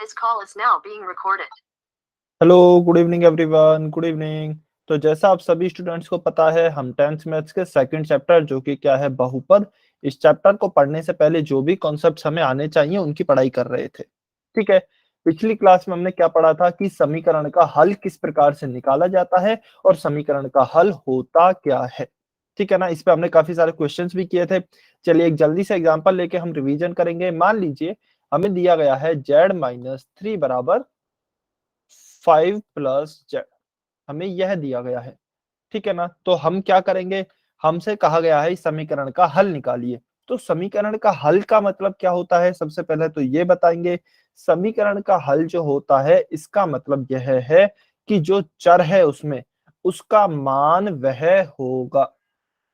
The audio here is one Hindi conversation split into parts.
This call is now being recorded. Hello, good evening everyone, good evening. तो जैसा आप सभी स्टूडेंट्स को पता है, हम 10th मैथ्स के सेकंड चैप्टर जो कि क्या है बहुपद, इस चैप्टर को पढ़ने से पहले जो भी कॉन्सेप्ट्स हमें आने चाहिए उनकी पढ़ाई कर रहे थे। ठीक है। पिछली क्लास में हमने क्या पढ़ा था कि समीकरण का हल किस प्रकार से निकाला जाता है और समीकरण का हल होता क्या है। ठीक है ना, इस पे हमने काफी सारे क्वेश्चंस भी किए थे। चलिए एक जल्दी से एग्जांपल लेके हम रिवीजन करेंगे। मान लीजिए हमें दिया गया है z-3 बराबर 5 प्लस जेड, हमें यह दिया गया है। ठीक है ना, तो हम क्या करेंगे, हमसे कहा गया है इस समीकरण का हल निकालिए। तो समीकरण का हल का मतलब क्या होता है, सबसे पहले तो ये बताएंगे। समीकरण का हल जो होता है इसका मतलब यह है कि जो चर है उसमें उसका मान वह होगा,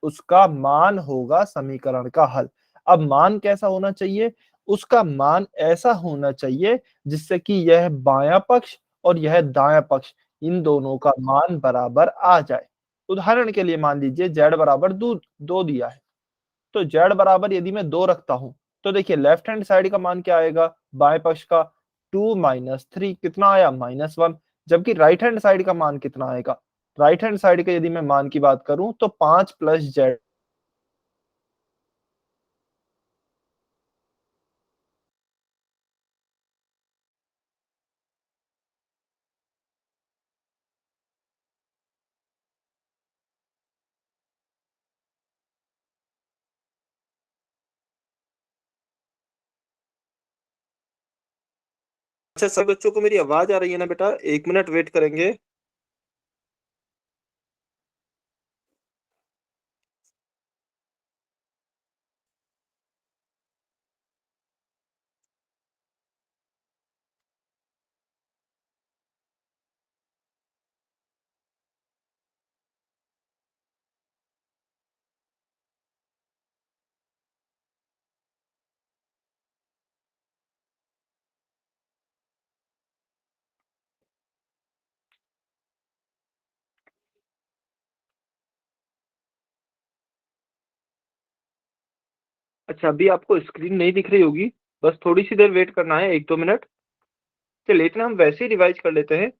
उसका मान होगा समीकरण का हल। अब मान कैसा होना चाहिए, उसका मान ऐसा होना चाहिए जिससे कि यह बायां पक्ष और यह दायां पक्ष इन दोनों का मान बराबर आ जाए। उदाहरण के लिए मान लीजिए z बराबर दो दिया है, तो z बराबर यदि मैं 2 रखता हूं तो देखिए लेफ्ट हैंड साइड का मान क्या आएगा, बाएं पक्ष का 2 माइनस 3 कितना आया -1। जबकि राइट हैंड साइड का मान कितना आएगा, राइट हैंड साइड का यदि मैं मान की बात करूं तो 5 प्लस जेड। अच्छा, सभी बच्चों को मेरी आवाज आ रही है ना बेटा? 1 मिनट वेट करेंगे। अच्छा, अभी आपको स्क्रीन नहीं दिख रही होगी, बस थोड़ी सी देर वेट करना है, 1-2 मिनट। चलिए इतना हम वैसे ही रिवाइज कर लेते हैं।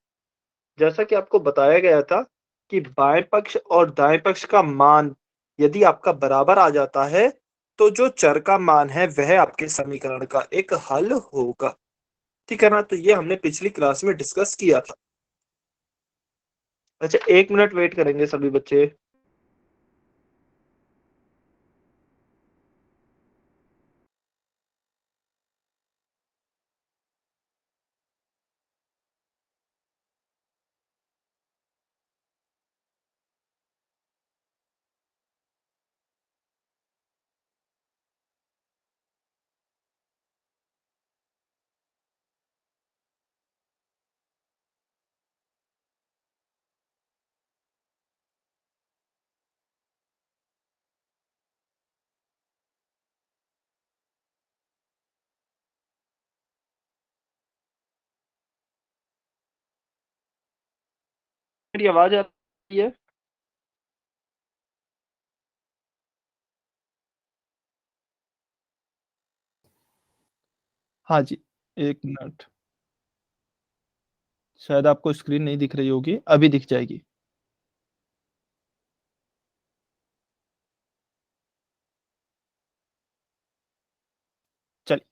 जैसा कि आपको बताया गया था कि बाएं पक्ष और दाएं पक्ष का मान यदि आपका बराबर आ जाता है तो जो चर का मान है वह आपके समीकरण का एक हल होगा। ठीक है ना, तो ये हमने पिछली क्लास में डिस्कस किया था। अच्छा, 1 मिनट वेट करेंगे सभी बच्चे। मेरी आवाज आ रही है? हाँ जी, 1 मिनट। शायद आपको स्क्रीन नहीं दिख रही होगी, अभी दिख जाएगी। चलिए,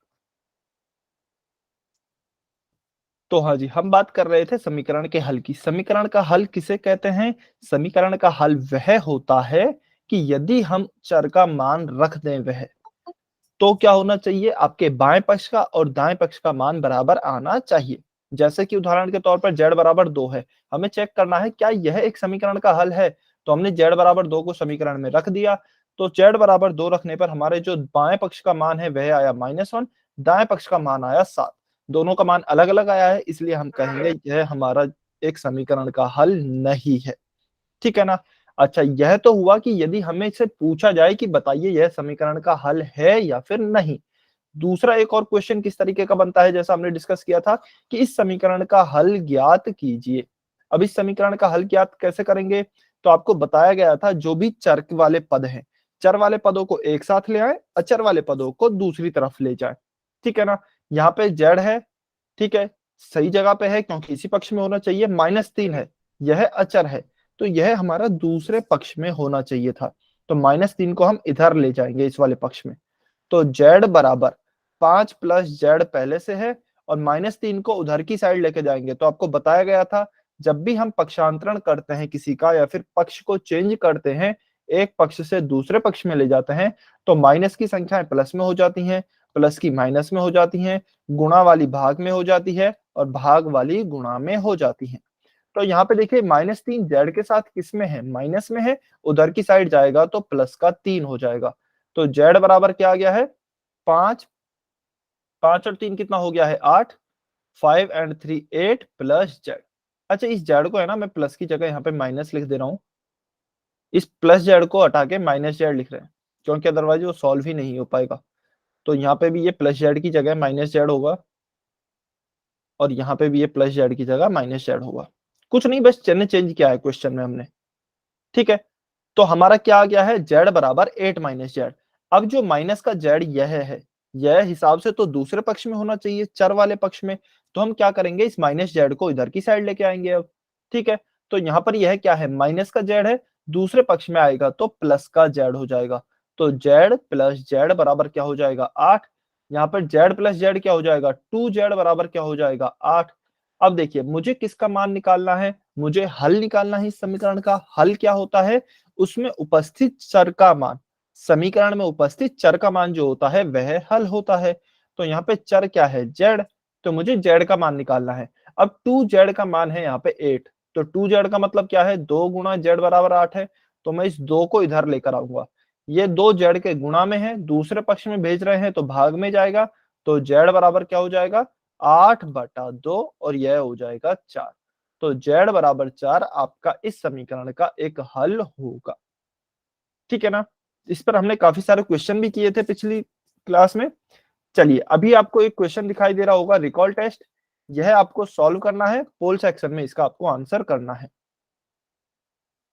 तो हाँ जी, हम बात कर रहे थे समीकरण के हल की। समीकरण का हल किसे कहते हैं, समीकरण का हल वह होता है कि यदि हम चर का मान रख दें वह, तो क्या होना चाहिए, आपके बाएं पक्ष का और दाएं पक्ष का मान बराबर आना चाहिए। जैसे कि उदाहरण के तौर पर z बराबर 2 है, हमें चेक करना है क्या यह एक समीकरण का हल है। तो हमने z बराबर 2 को समीकरण में रख दिया, तो z बराबर 2 रखने पर हमारे जो बाएं पक्ष का मान है वह आया -1, दाएं पक्ष का मान आया 7। दोनों का मान अलग अलग आया है, इसलिए हम कहेंगे यह हमारा एक समीकरण का हल नहीं है। ठीक है ना। अच्छा, यह तो हुआ कि यदि हमें इससे पूछा जाए कि बताइए यह समीकरण का हल है या फिर नहीं। दूसरा एक और क्वेश्चन किस तरीके का बनता है, जैसा हमने डिस्कस किया था कि इस समीकरण का हल ज्ञात कीजिए। अब इस समीकरण का हल ज्ञात कैसे करेंगे, तो आपको बताया गया था जो भी चर वाले पद हैं, चर वाले पदों को एक साथ ले आए, अचर वाले पदों को दूसरी तरफ ले जाए। ठीक है ना, यहाँ पे जेड है, ठीक है, सही जगह पे है क्योंकि इसी पक्ष में होना चाहिए। -3 है, यह अचर है, तो यह हमारा दूसरे पक्ष में होना चाहिए था। तो -3 को हम इधर ले जाएंगे इस वाले पक्ष में। तो z बराबर 5 प्लस z पहले से है और -3 को उधर की साइड लेके जाएंगे। तो आपको बताया गया था जब भी हम पक्षांतरण करते हैं किसी का या फिर पक्ष को चेंज करते हैं, एक पक्ष से दूसरे पक्ष में ले जाते हैं, तो माइनस की संख्याएं प्लस में हो जाती हैं, प्लस की माइनस में हो जाती हैं, गुणा वाली भाग में हो जाती है और भाग वाली गुणा में हो जाती है। तो यहाँ पे देखिए -3 जेड के साथ किस में है, माइनस में है, उधर की साइड जाएगा तो प्लस का 3 हो जाएगा। तो जेड बराबर क्या आ गया है 5, 5 और 3 कितना हो गया है 8, 5 एंड 3 8 प्लस जेड। अच्छा इस जेड को है ना मैं प्लस की जगह यहाँ पे माइनस लिख दे रहा हूँ, इस प्लस जेड को हटा के माइनस जेड लिख रहे हैं क्योंकि अदरवाइज वो सॉल्व ही नहीं हो पाएगा। तो यहाँ पे भी ये प्लस जेड की जगह माइनस जेड होगा और यहाँ पे भी ये प्लस जेड की जगह माइनस जेड होगा। कुछ नहीं, बस चिन्ह चेंज किया है क्वेश्चन में हमने। ठीक है, तो हमारा क्या आ गया है z बराबर 8 माइनस जेड। अब जो माइनस का z यह है, यह हिसाब से तो दूसरे पक्ष में होना चाहिए, चर वाले पक्ष में। तो हम क्या करेंगे, इस माइनस जेड को इधर की साइड लेके आएंगे अब। ठीक है, तो यहाँ पर यह क्या है, माइनस का z है, दूसरे पक्ष में आएगा तो प्लस का z हो जाएगा। तो z प्लस जेड बराबर क्या हो जाएगा 8। यहाँ पर z प्लस जेड क्या हो जाएगा 2z बराबर क्या हो जाएगा 8। अब देखिए मुझे किसका मान निकालना है, मुझे हल निकालना है इस समीकरण का। हल क्या होता है, उसमें उपस्थित चर का मान, समीकरण में उपस्थित चर का मान जो होता है वह हल होता है। तो यहाँ पे चर क्या है z, तो मुझे z का मान निकालना है। अब 2z का मान है यहाँ पे 8, तो 2z का मतलब क्या है 2 गुणा z बराबर 8 है। तो मैं इस 2 को इधर लेकर आऊंगा, ये 2 z के गुणा में है, दूसरे पक्ष में भेज रहे हैं तो भाग में जाएगा। तो z बराबर क्या हो जाएगा 8/2 और यह हो जाएगा 4। तो z बराबर 4 आपका इस समीकरण का एक हल होगा। ठीक है ना, इस पर हमने काफी सारे क्वेश्चन भी किए थे पिछली क्लास में। चलिए अभी आपको एक क्वेश्चन दिखाई दे रहा होगा रिकॉल टेस्ट, यह आपको सॉल्व करना है, पोल सेक्शन में इसका आपको आंसर करना है।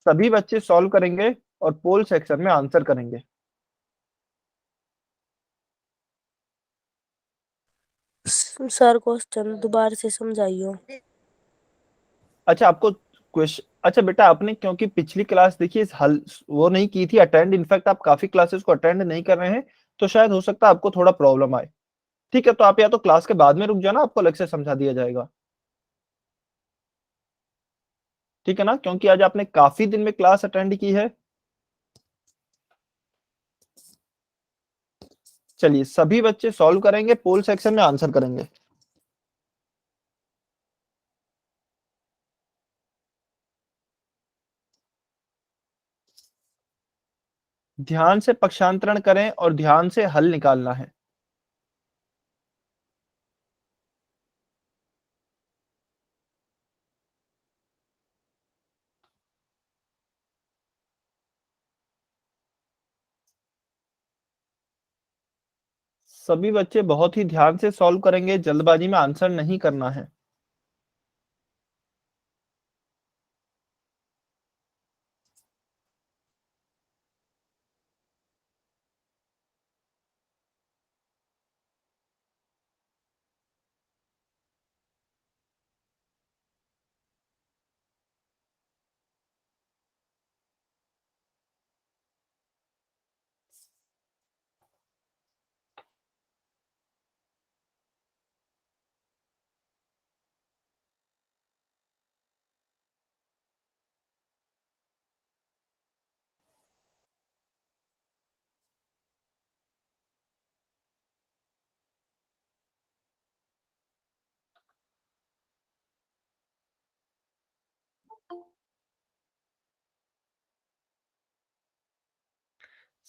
सभी बच्चे सॉल्व करेंगे और पोल सेक्शन में आंसर करेंगे। सर क्वेश्चन दोबारा से समझाइयो। अच्छा आपको क्वेश्चन, अच्छा बेटा आपने क्योंकि पिछली क्लास देखिए इस हल वो नहीं की थी अटेंड, इनफैक्ट आप काफी क्लासेस को अटेंड नहीं कर रहे हैं, तो शायद हो सकता है आपको थोड़ा प्रॉब्लम आए। ठीक है, तो आप या तो क्लास के बाद में रुक जाना, आपको अलग से समझा दिया जाएगा। ठीक है ना, क्योंकि आज आपने काफी दिन में क्लास अटेंड की है। चलिए सभी बच्चे सॉल्व करेंगे, पोल सेक्शन में आंसर करेंगे। ध्यान से पक्षांतरण करें और ध्यान से हल निकालना है। सभी बच्चे बहुत ही ध्यान से सॉल्व करेंगे, जल्दबाजी में आंसर नहीं करना है।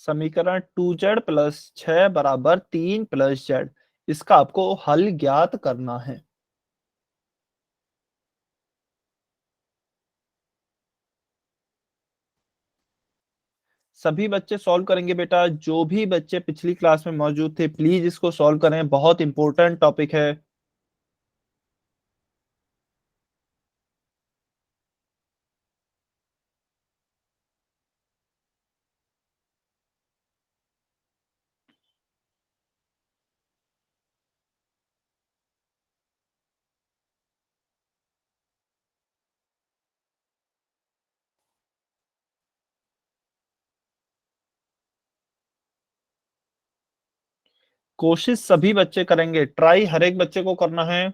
समीकरण 2z प्लस 6 बराबर 3 प्लस जेड, इसका आपको हल ज्ञात करना है। सभी बच्चे सॉल्व करेंगे बेटा, जो भी बच्चे पिछली क्लास में मौजूद थे प्लीज इसको सॉल्व करें, बहुत इंपॉर्टेंट टॉपिक है। कोशिश सभी बच्चे करेंगे, ट्राई हर एक बच्चे को करना है।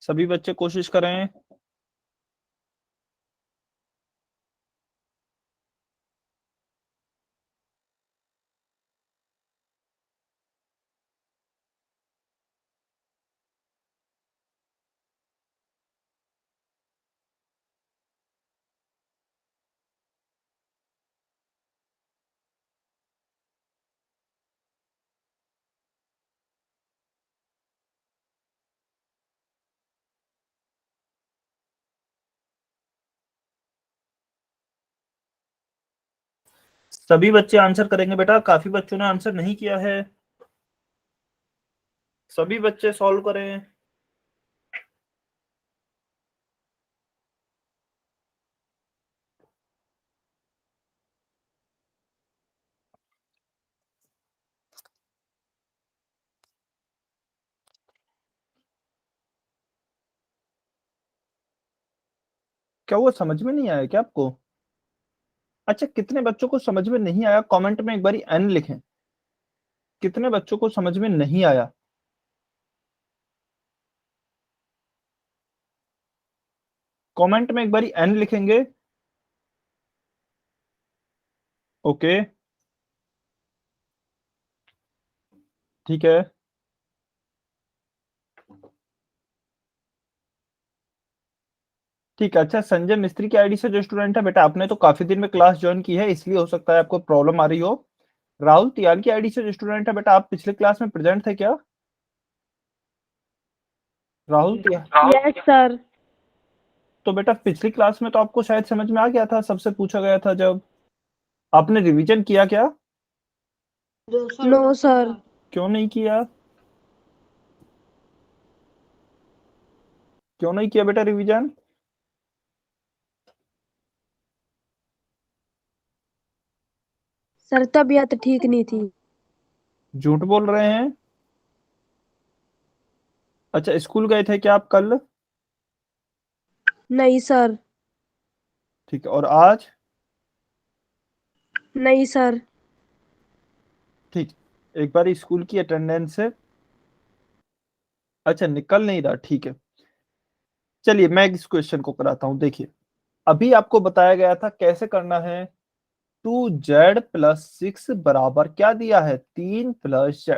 सभी बच्चे कोशिश करें। सभी बच्चे आंसर करेंगे बेटा, काफी बच्चों ने आंसर नहीं किया है। सभी बच्चे सॉल्व करें। क्या वो समझ में नहीं आया क्या आपको? अच्छा, कितने बच्चों को समझ में नहीं आया कमेंट में एक बारी एन लिखें। कितने बच्चों को समझ में नहीं आया? कमेंट में एक बारी एन लिखेंगे। ओके, ठीक है। ठीक है, अच्छा संजय मिस्त्री की आईडी से जो स्टूडेंट है बेटा, आपने तो काफी दिन में क्लास ज्वाइन की है, इसलिए हो सकता है आपको प्रॉब्लम आ रही हो। राहुल तिवारी की आईडी से जो स्टूडेंट है बेटा, आप पिछले क्लास में प्रेजेंट थे क्या? Rahul Tiwari, yes sir. तो बेटा पिछली क्लास में तो आपको शायद समझ में आ गया था, सबसे पूछा गया था जब। आपने रिवीजन किया क्या? No sir. क्यों नहीं किया? क्यों नहीं किया बेटा रिवीजन? सर तबीयत ठीक नहीं थी। झूठ बोल रहे हैं। अच्छा, स्कूल गए थे क्या आप कल? नहीं सर। ठीक है, और आज? नहीं सर। ठीक, एक बार स्कूल की अटेंडेंस से। अच्छा, निकल नहीं रहा, ठीक है। चलिए मैं इस क्वेश्चन को कराता हूं, देखिए। अभी आपको बताया गया था कैसे करना है। 2z+6 बराबर क्या दिया है? 3+z।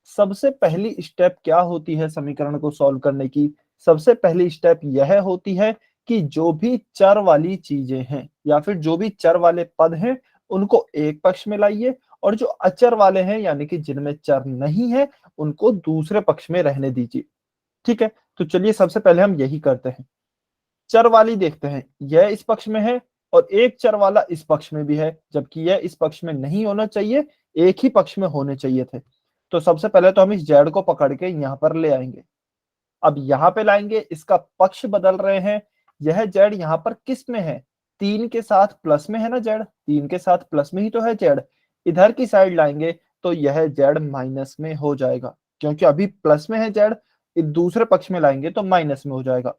सबसे पहली स्टेप क्या होती है समीकरण को सॉल्व करने की? सबसे पहली स्टेप यह होती है कि जो भी चर वाली चीजें हैं या फिर जो भी चर वाले पद हैं उनको एक पक्ष में लाइए, और जो अचर वाले हैं यानी कि जिनमें चर नहीं है उनको दूसरे पक्ष में रहने दीजिए। ठीक है, तो चलिए सबसे पहले हम यही करते हैं। चर वाली देखते हैं, यह इस पक्ष में है और एक चर वाला इस पक्ष में भी है, जबकि यह इस पक्ष में नहीं होना चाहिए, एक ही पक्ष में होने चाहिए थे। तो सबसे पहले तो हम इस जेड को पकड़ के यहां पर ले आएंगे। अब यहां पे लाएंगे, इसका पक्ष बदल रहे हैं। यह जेड यहां पर किस में है? 3 के साथ प्लस में है ना जेड, 3 के साथ प्लस में ही तो है जेड। इधर की साइड लाएंगे तो यह जेड माइनस में हो जाएगा, क्योंकि अभी प्लस में है जेड, दूसरे पक्ष में लाएंगे तो माइनस में हो जाएगा।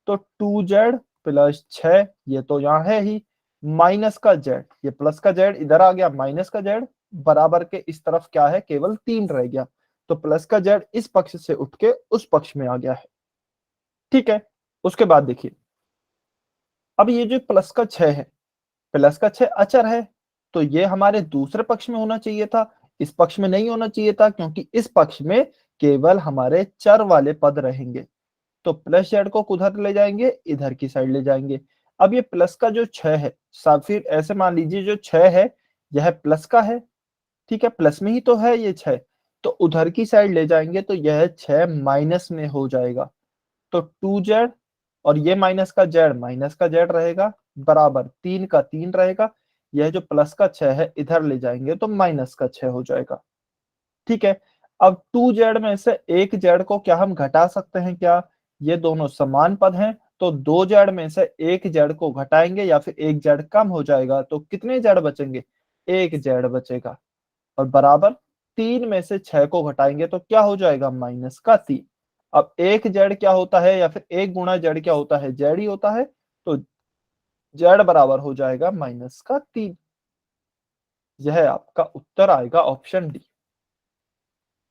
तो 2z+6, ये तो यहाँ है ही, माइनस का जेड, ये प्लस का जेड इधर आ गया, माइनस का जेड बराबर के इस तरफ क्या है, केवल 3 रह गया। तो प्लस का जेड इस पक्ष से उठ के उस पक्ष में आ गया है। ठीक है, उसके बाद देखिए, अब ये जो प्लस का 6 है, प्लस का 6 अचर है, तो ये हमारे दूसरे पक्ष में होना चाहिए था, इस पक्ष में नहीं होना चाहिए था, क्योंकि इस पक्ष में केवल हमारे चर वाले पद रहेंगे। तो प्लस जेड को उधर ले जाएंगे, इधर की साइड ले जाएंगे। अब ये प्लस का जो 6 है, फिर ऐसे मान लीजिए जो 6 है यह प्लस का है। ठीक है, प्लस में ही तो है ये 6, तो उधर की साइड ले जाएंगे तो यह 6 माइनस में हो जाएगा। तो 2z, और ये माइनस का जेड रहेगा, बराबर 3 का 3 रहेगा। यह जो प्लस का 6 है इधर ले जाएंगे तो माइनस का 6 हो जाएगा। ठीक है, अब 2z में से एक z को क्या हम घटा सकते हैं क्या? ये दोनों समान पद हैं, तो 2z में से एक z को घटाएंगे या फिर एक z कम हो जाएगा, तो कितने z बचेंगे? एक z बचेगा। और बराबर 3 में से 6 को घटाएंगे तो क्या हो जाएगा? माइनस का 3। अब एक z क्या होता है या फिर एक गुणा z क्या होता है? z ही होता है, तो z बराबर हो जाएगा माइनस का 3। यह आपका उत्तर आएगा ऑप्शन डी।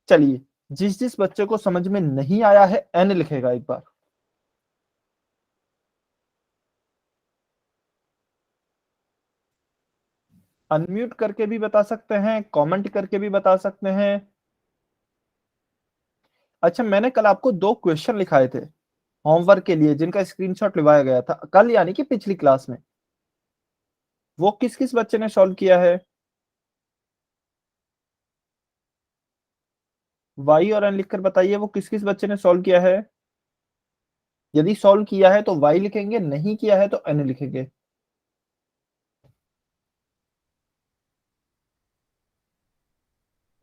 चलिए, जिस जिस बच्चे को समझ में नहीं आया है n लिखेगा एक बार। अनम्यूट करके भी बता सकते हैं, कमेंट करके भी बता सकते हैं। अच्छा, मैंने कल आपको 2 क्वेश्चन लिखाए थे होमवर्क के लिए, जिनका स्क्रीनशॉट लिवाया गया था कल, यानी कि पिछली क्लास में। वो किस किस बच्चे ने सॉल्व किया है? वाई और एन लिखकर बताइए, वो किस किस बच्चे ने सॉल्व किया है? यदि सॉल्व किया है तो वाई लिखेंगे, नहीं किया है तो एन लिखेंगे।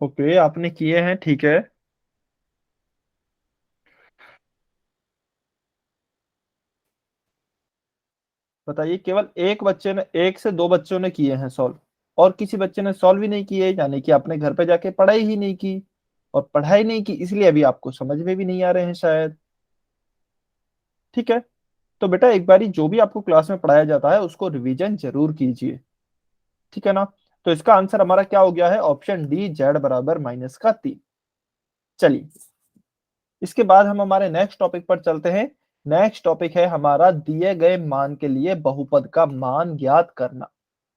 ओके, आपने किए हैं, ठीक है। बताइए, केवल एक बच्चे ने, एक से दो बच्चों ने किए हैं सॉल्व, और किसी बच्चे ने सॉल्व ही नहीं किए, यानी कि आपने घर पे जाके पढ़ाई ही नहीं की, और पढ़ाई नहीं की इसलिए अभी आपको समझ में भी नहीं आ रहे हैं शायद। ठीक है, तो बेटा एक बारी जो भी आपको क्लास में पढ़ाया जाता है उसको रिवीजन जरूर कीजिए, ठीक है ना? तो इसका आंसर हमारा क्या हो गया है? ऑप्शन डी, जेड बराबर माइनस का 3। चलिए, इसके बाद हम हमारे नेक्स्ट टॉपिक पर चलते हैं। नेक्स्ट टॉपिक है हमारा दिए गए मान के लिए बहुपद का मान ज्ञात करना,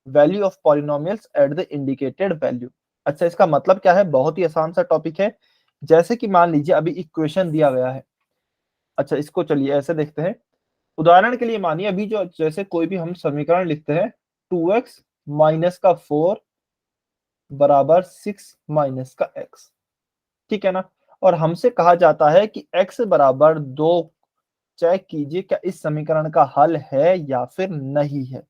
value of polynomials at the indicated value. अच्छा, इसका मतलब क्या है? बहुत ही आसान सा टॉपिक है। जैसे कि मान लीजिए अभी इक्वेशन दिया गया है। अच्छा, इसको चलिए ऐसे देखते हैं। उदाहरण के लिए मानिए अभी जो जैसे कोई भी हम समीकरण लिखते हैं, 2x माइनस का 4 बराबर 6 माइनस का x, ठीक है ना? और हमसे कहा जाता है कि x बराबर 2 चेक कीजिए क्या इस समीकरण का हल है या फिर नहीं है।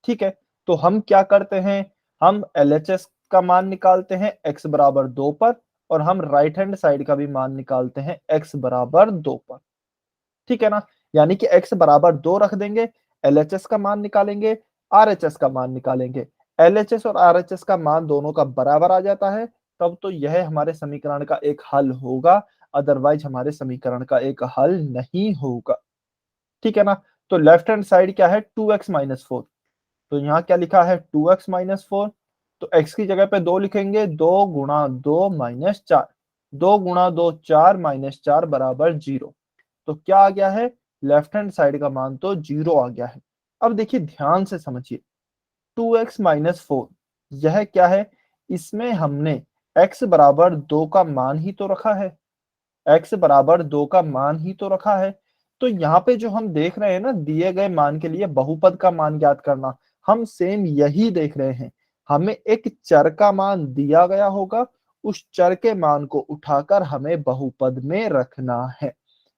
ठीक है, तो हम क्या करते हैं? हम LHS का मान निकालते हैं x बराबर 2 पर, और हम राइट हैंड साइड का भी मान निकालते हैं x बराबर 2 पर, ठीक है ना? यानी कि x बराबर 2 रख देंगे, LHS का मान निकालेंगे, RHS का मान निकालेंगे। LHS और RHS का मान दोनों का बराबर आ जाता है, तब तो यह हमारे समीकरण का एक हल होगा, अदरवाइज हमारे समीकरण का एक हल नहीं होगा, ठीक है ना? तो लेफ्ट हैंड साइड क्या है? 2x माइनस 4, तो यहाँ क्या लिखा है? 2x माइनस 4, तो x की जगह पे 2 लिखेंगे, 2 गुणा 2 माइनस 4, 2 गुणा 2 4 माइनस 4 बराबर 0। तो क्या आ गया है? लेफ्ट हैंड साइड का मान तो 0 आ गया है। अब देखिए ध्यान से समझिए, 2x माइनस 4 यह क्या है? इसमें हमने x बराबर 2 का मान ही तो रखा है, x बराबर 2 का मान ही तो रखा है। तो यहाँ पे जो हम देख रहे हैं ना, दिए गए मान के लिए बहुपद का मान ज्ञात करना, हम सेम यही देख रहे हैं। हमें एक चर का मान दिया गया होगा, उस चर के मान को उठाकर हमें बहुपद में रखना है।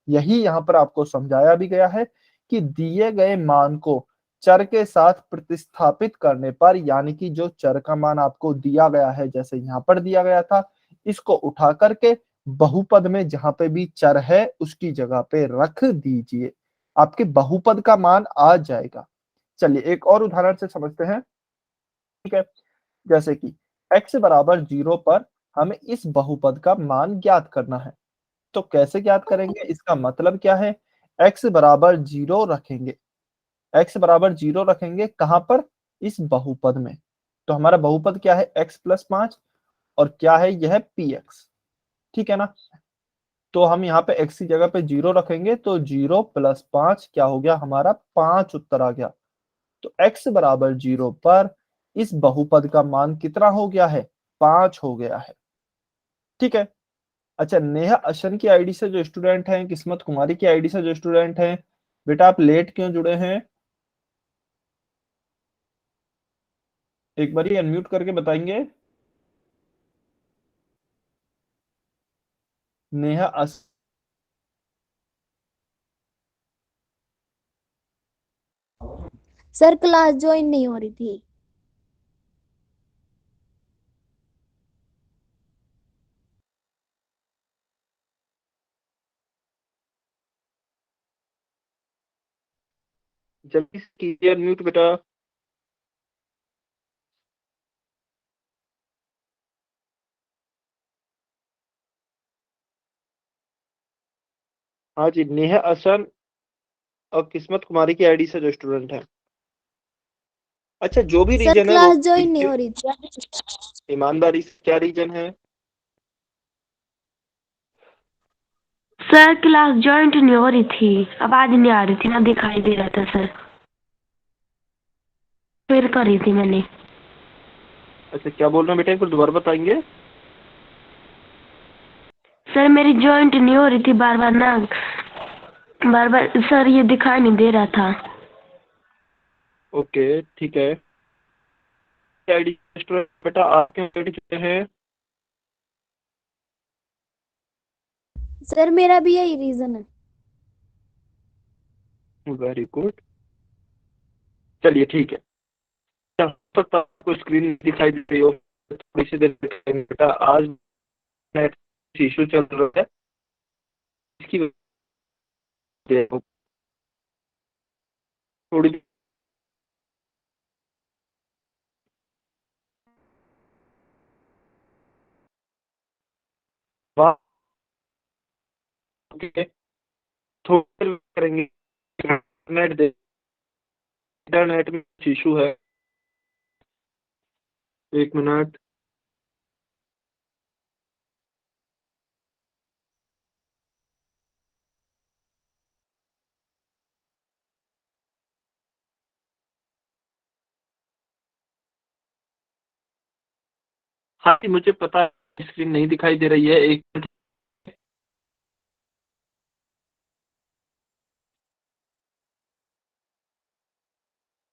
यही यहाँ पर आपको समझाया भी गया है कि दिए गए मान को चर के साथ प्रतिस्थापित करने पर, यानी कि जो चर का मान आपको दिया गया है, जैसे यहाँ पर दिया गया था, इसको उठा करके बहुपद में जहां पे भी चर है उसकी जगह पे रख दीजिए, आपके बहुपद का मान आ जाएगा। चलिए एक और उदाहरण से समझते हैं, ठीक है? जैसे कि x बराबर 0 पर हमें इस बहुपद का मान ज्ञात करना है, तो कैसे ज्ञात करेंगे? इसका मतलब क्या है? x बराबर 0 रखेंगे, x बराबर 0 रखेंगे कहां पर? इस बहुपद में। तो हमारा बहुपद क्या है? x प्लस 5, और क्या है यह px, ठीक है ना? तो हम यहाँ पे x की जगह पे 0 रखेंगे, तो 0 प्लस 5 क्या हो गया? हमारा 5 उत्तर आ गया। तो x बराबर 0 पर इस बहुपद का मान कितना हो गया है? 5 हो गया है, ठीक है? अच्छा, नेहा अशन की आईडी से जो स्टूडेंट हैं, किस्मत कुमारी की आईडी से जो स्टूडेंट हैं, बेटा आप लेट क्यों जुड़े हैं? एक बार ही अनम्यूट करके बताएंगे। नेहा अस सर क्लास ज्वाइन नहीं हो रही थी। जल्दी से कीजिए अनम्यूट बेटा। हाँ जी, नेहा असन और किस्मत कुमारी की आईडी से जो स्टूडेंट है। अच्छा, जो भी सर रीजन है वो क्लास ज्वाइन नहीं हो रही थी। ईमानदारी से क्या रीजन है? सर क्लास ज्वाइंट नहीं हो रही थी, आवाज नहीं आ रही थी ना, दिखाई दे रहा था सर, फिर करी थी मैंने। अच्छा, क्या बोल रहे हैं बेटा, एक बार दोबारा बताएंगे? सर मेरी ज्वाइंट नहीं हो रही थी बार बार ना, बार बार सर ये दिखाई नहीं दे रहा था। ओके ठीक है। आईडी स्टूडेंट बेटा, आपके आईडी कितने हैं? सर मेरा भी यही रीजन है। वेरी गुड, चलिए ठीक है। जब तक आपको स्क्रीन दिखाई दे रही हो थोड़ी सी देर बेटा, आज नेट इशू चल रहा है, इसकी वजह से थोड़ी वाह, ओके, थोड़ी देर करेंगे। नेट दे, इंटरनेट में इशू है, एक मिनट। हाँ जी, मुझे पता है स्क्रीन नहीं दिखाई दे रही है, एक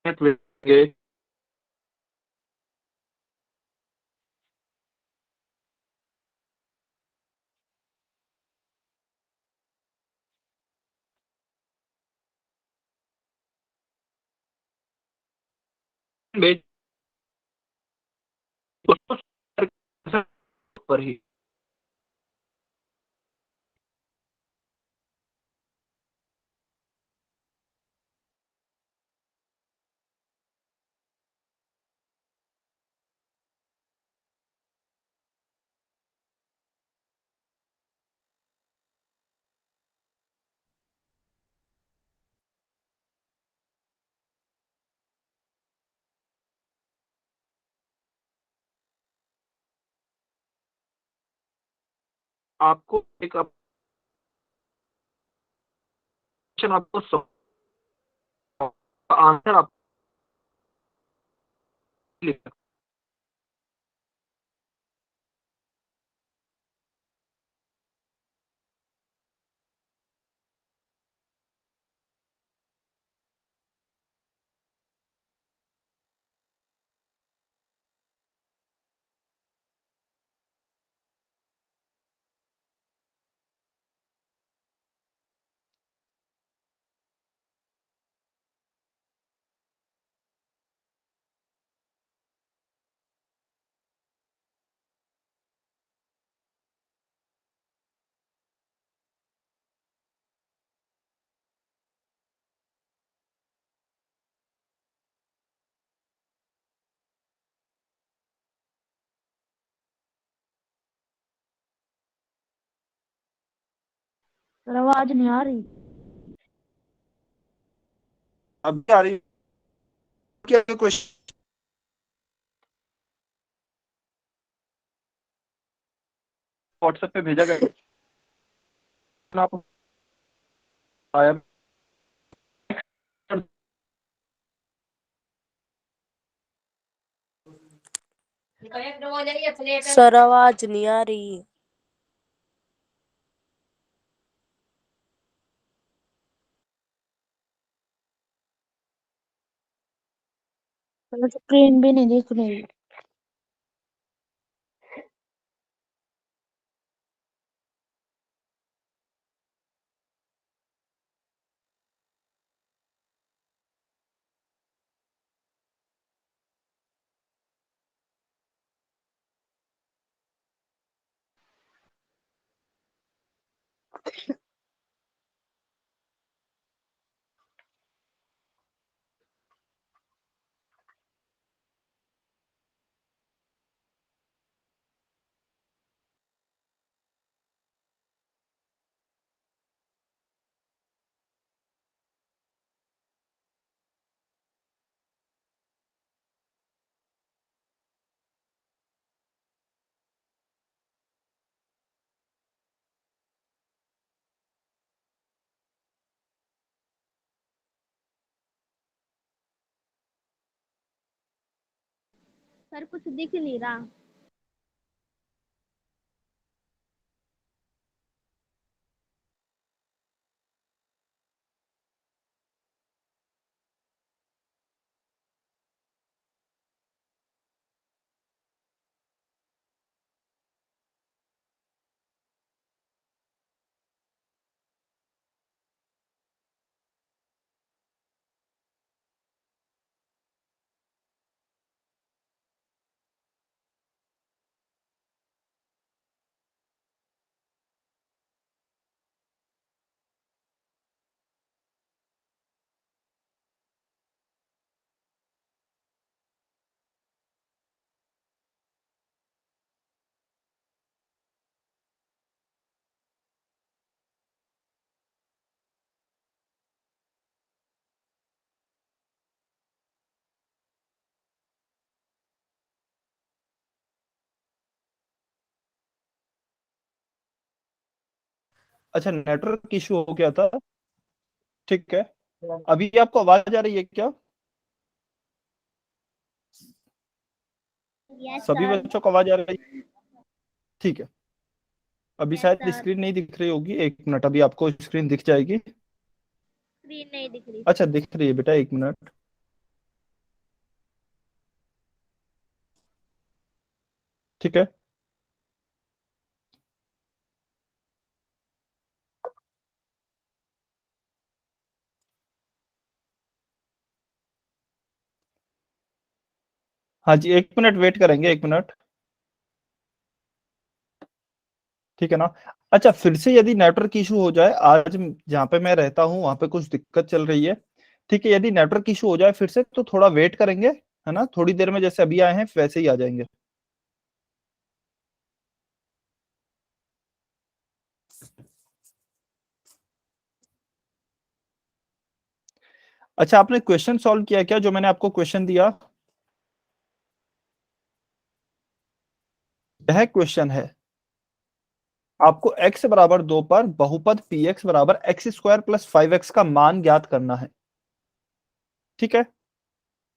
मिनट वेट। पर ही आपको एक ऑप्शन, आपको आंसर आप लिख, सर आवाज नहीं आ रही। अब आ रही क्या क्वेश्चन व्हाट्सएप पे भेजा गया, आप आया? सर आवाज नहीं आ रही। स्क्रीन भी नहीं दिख रही। सर कुछ दिख नहीं रहा। अच्छा, नेटवर्क इशू हो गया था। ठीक है, अभी आपको आवाज आ रही है क्या? यस सभी सर। बच्चों को आवाज आ रही है? ठीक है, अभी यस शायद सर। स्क्रीन नहीं दिख रही होगी, 1 मिनट, अभी आपको स्क्रीन दिख जाएगी। स्क्रीन नहीं दिख रही अच्छा, सर। दिख रही है बेटा, 1 मिनट। ठीक है, हाँ जी, 1 मिनट वेट करेंगे, 1 मिनट। ठीक है ना? अच्छा, फिर से यदि नेटवर्क इशू हो जाए, आज जहाँ पे मैं रहता हूँ वहां पे कुछ दिक्कत चल रही है। ठीक है, यदि नेटवर्क इशू हो जाए फिर से तो थोड़ा वेट करेंगे, है ना? थोड़ी देर में जैसे अभी आए हैं वैसे ही आ जाएंगे। अच्छा, आपने क्वेश्चन सॉल्व किया क्या, जो मैंने आपको क्वेश्चन दिया? यह क्वेश्चन है, आपको x बराबर 2 पर बहुपद px बराबर एक्स स्क्वायर प्लस 5x का मान ज्ञात करना है। ठीक है,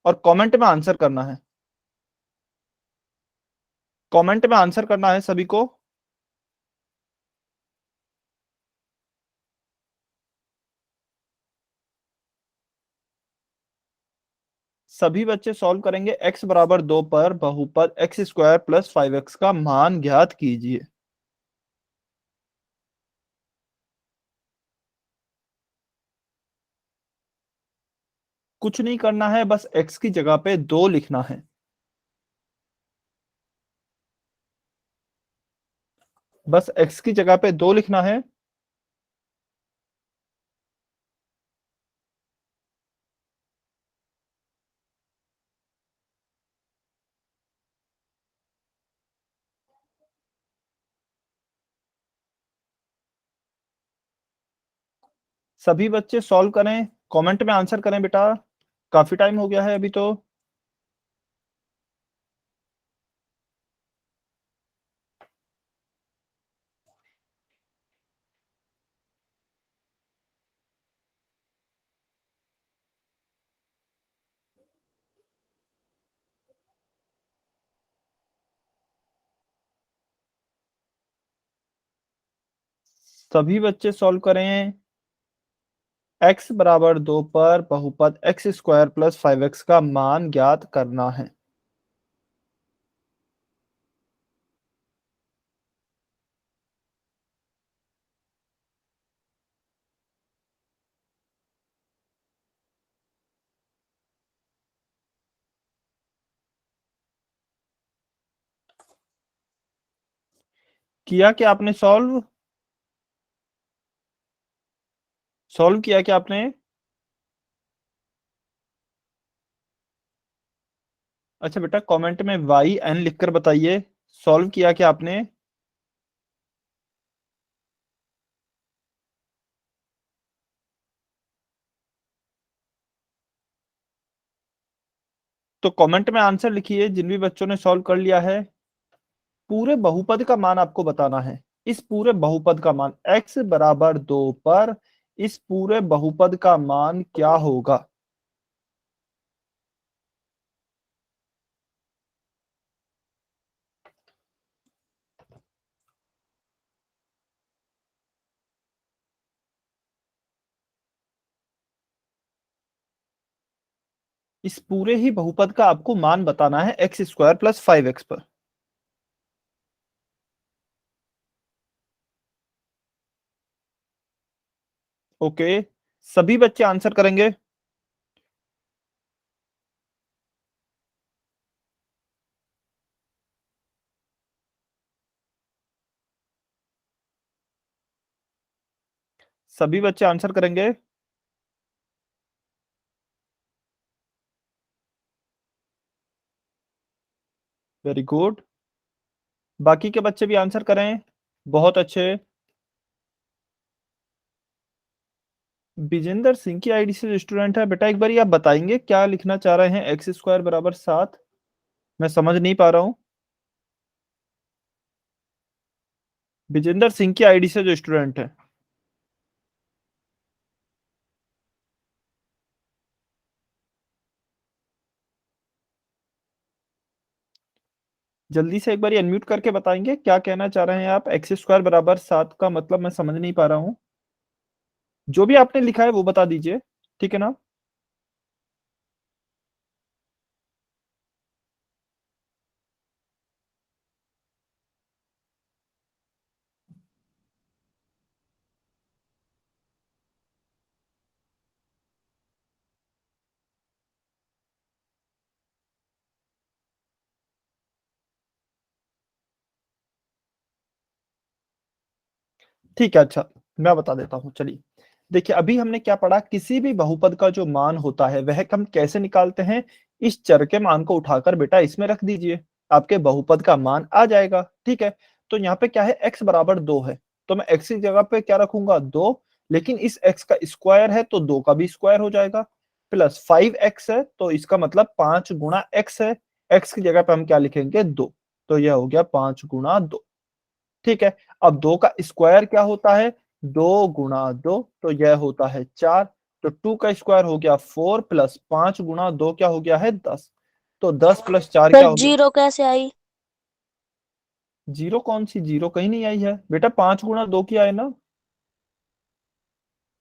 और कमेंट में आंसर करना है। कमेंट में आंसर करना है सभी को। सभी बच्चे सॉल्व करेंगे। x बराबर 2 पर बहुपद एक्स स्क्वायर प्लस 5x का मान ज्ञात कीजिए। कुछ नहीं करना है, बस x की जगह पे 2 लिखना है। बस x की जगह पे 2 लिखना है। सभी बच्चे सॉल्व करें, कमेंट में आंसर करें बेटा, काफी टाइम हो गया है अभी तो। सभी बच्चे सॉल्व करें। x बराबर 2 पर बहुपद एक्स स्क्वायर प्लस 5x का मान ज्ञात करना है। किया क्या आपने सॉल्व? सॉल्व किया क्या आपने? अच्छा बेटा, कमेंट में YN लिखकर बताइए, सॉल्व किया क्या आपने? तो कमेंट में आंसर लिखिए जिन भी बच्चों ने सॉल्व कर लिया है। पूरे बहुपद का मान आपको बताना है। इस पूरे बहुपद का मान x बराबर 2 पर इस पूरे बहुपद का मान क्या होगा? इस पूरे ही बहुपद का आपको मान बताना है एक्स स्क्वायर प्लस 5x पर। ओके, सभी बच्चे आंसर करेंगे? सभी बच्चे आंसर करेंगे? वेरी गुड, बाकी के बच्चे भी आंसर करें। बहुत अच्छे। विजेंद्र सिंह की आईडी से स्टूडेंट है बेटा, एक बार आप बताएंगे क्या लिखना चाह रहे हैं? एक्स स्क्वायर बराबर 7, मैं समझ नहीं पा रहा हूं। विजेंद्र सिंह की आईडी से जो स्टूडेंट है, जल्दी से एक बार अनम्यूट करके बताएंगे क्या कहना चाह रहे हैं आप? एक्स स्क्वायर बराबर 7 का मतलब मैं समझ नहीं पा रहा हूं। जो भी आपने लिखा है वो बता दीजिए, ठीक है ना? ठीक है, अच्छा मैं बता देता हूं। चलिए देखिए, अभी हमने क्या पढ़ा, किसी भी बहुपद का जो मान होता है वह हम कैसे निकालते हैं? इस चर के मान को उठाकर बेटा इसमें रख दीजिए, आपके बहुपद का मान आ जाएगा। ठीक है, तो यहाँ पे क्या है, x बराबर 2 है, तो मैं x की जगह पे क्या रखूंगा, 2। लेकिन इस x का स्क्वायर है तो 2 का भी स्क्वायर हो जाएगा, प्लस 5x है तो इसका मतलब 5 गुणा x है। x की जगह पे हम क्या लिखेंगे, 2, तो यह हो गया 5 गुणा 2। ठीक है, अब 2 का स्क्वायर क्या होता है, 2 गुणा 2, तो यह होता है 4। तो 2 का स्क्वायर हो गया 4, प्लस 5 गुणा 2 क्या हो गया है, 10। तो 10 प्लस 4 क्या सर हो गया? जीरो कैसे आई? जीरो कौन सी जीरो, कहीं नहीं आई है बेटा, 5 गुणा 2 की आए ना।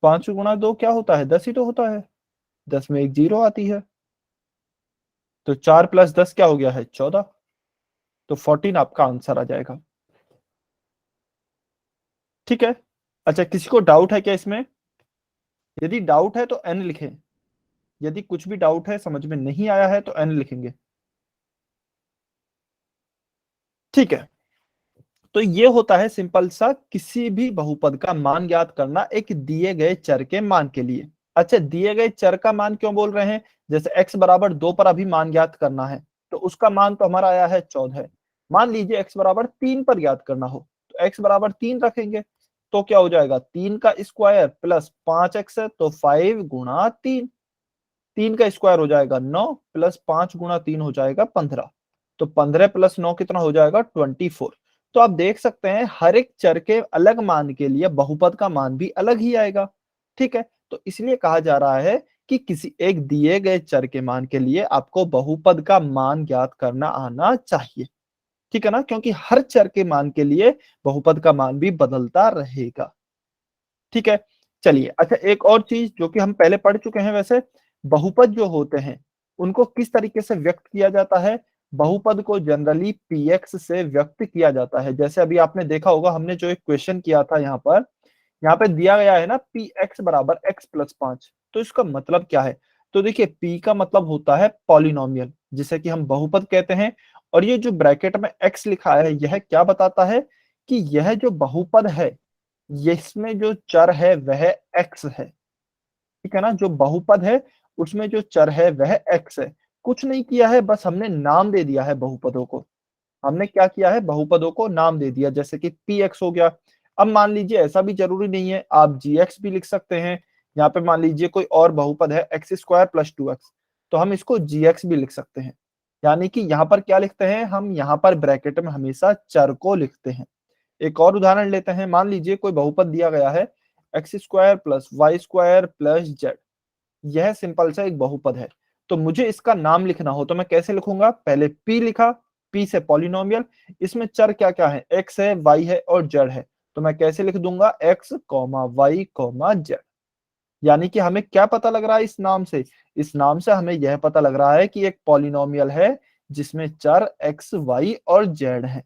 5 गुणा 2 क्या होता है, 10 ही तो होता है, 10 में एक जीरो आती है। तो 4 प्लस 10 क्या हो गया है, 14। तो 14 आपका आंसर आ जाएगा। ठीक है, अच्छा किसी को डाउट है क्या इसमें? यदि डाउट है तो एन लिखें, यदि कुछ भी डाउट है, समझ में नहीं आया है तो एन लिखेंगे। ठीक है, तो ये होता है सिंपल सा किसी भी बहुपद का मान ज्ञात करना एक दिए गए चर के मान के लिए। अच्छा, दिए गए चर का मान क्यों बोल रहे हैं? जैसे x बराबर 2 पर अभी मान ज्ञात करना है, तो उसका मान तो हमारा आया है 14। मान लीजिए x बराबर 3 पर ज्ञात करना हो, तो x बराबर 3 रखेंगे, तो क्या हो जाएगा, 3 का स्क्वायर प्लस 5x है तो 5 गुणा 3। 3 का स्क्वायर हो जाएगा 9, प्लस 5 गुणा 3 हो जाएगा 15। तो 15 प्लस 9 कितना हो जाएगा, 24। तो आप देख सकते हैं हर एक चर के अलग मान के लिए बहुपद का मान भी अलग ही आएगा। ठीक है, तो इसलिए कहा जा रहा है कि किसी एक दिए गए चर के मान के लिए आपको बहुपद का मान ज्ञात करना आना चाहिए। ठीक है ना, क्योंकि हर चर के मान के लिए बहुपद का मान भी बदलता रहेगा। ठीक है, चलिए अच्छा एक और चीज जो कि हम पहले पढ़ चुके हैं, वैसे बहुपद जो होते हैं उनको किस तरीके से व्यक्त किया जाता है? बहुपद को जनरली px से व्यक्त किया जाता है। जैसे अभी आपने देखा होगा, हमने जो एक क्वेश्चन किया था यहाँ पे दिया गया है ना px बराबर x प्लस 5, तो इसका मतलब क्या है? तो देखिए p का मतलब होता है पॉलिनोमियल, जिसे कि हम बहुपद कहते हैं। और ये जो ब्रैकेट में x लिखा है, यह क्या बताता है कि यह जो बहुपद है, इसमें जो चर है वह x है। ठीक है ना, जो बहुपद है उसमें जो चर है वह x है। कुछ नहीं किया है, बस हमने नाम दे दिया है बहुपदों को। हमने क्या किया है, बहुपदों को नाम दे दिया, जैसे कि px हो गया। अब मान लीजिए ऐसा भी जरूरी नहीं है, आप gx भी लिख सकते हैं। यहाँ पे मान लीजिए कोई और बहुपद है x स्क्वायर प्लस 2x, तो हम इसको gx भी लिख सकते हैं। यानी कि यहाँ पर क्या लिखते हैं, हम यहाँ पर ब्रैकेट में हमेशा चर को लिखते हैं। एक और उदाहरण लेते हैं, मान लीजिए कोई बहुपद दिया गया है x square plus y square plus z. यह सिंपल सा एक बहुपद है, तो मुझे इसका नाम लिखना हो तो मैं कैसे लिखूंगा? पहले p लिखा, p से पॉलिनोमियल, इसमें चर क्या क्या है, x है, y है और z है, तो मैं कैसे लिख दूंगा, x, y, z। यानी कि हमें क्या पता लग रहा है इस नाम से? इस नाम से हमें यह पता लग रहा है कि एक पॉलिनोमियल है जिसमें चर x, y और z है।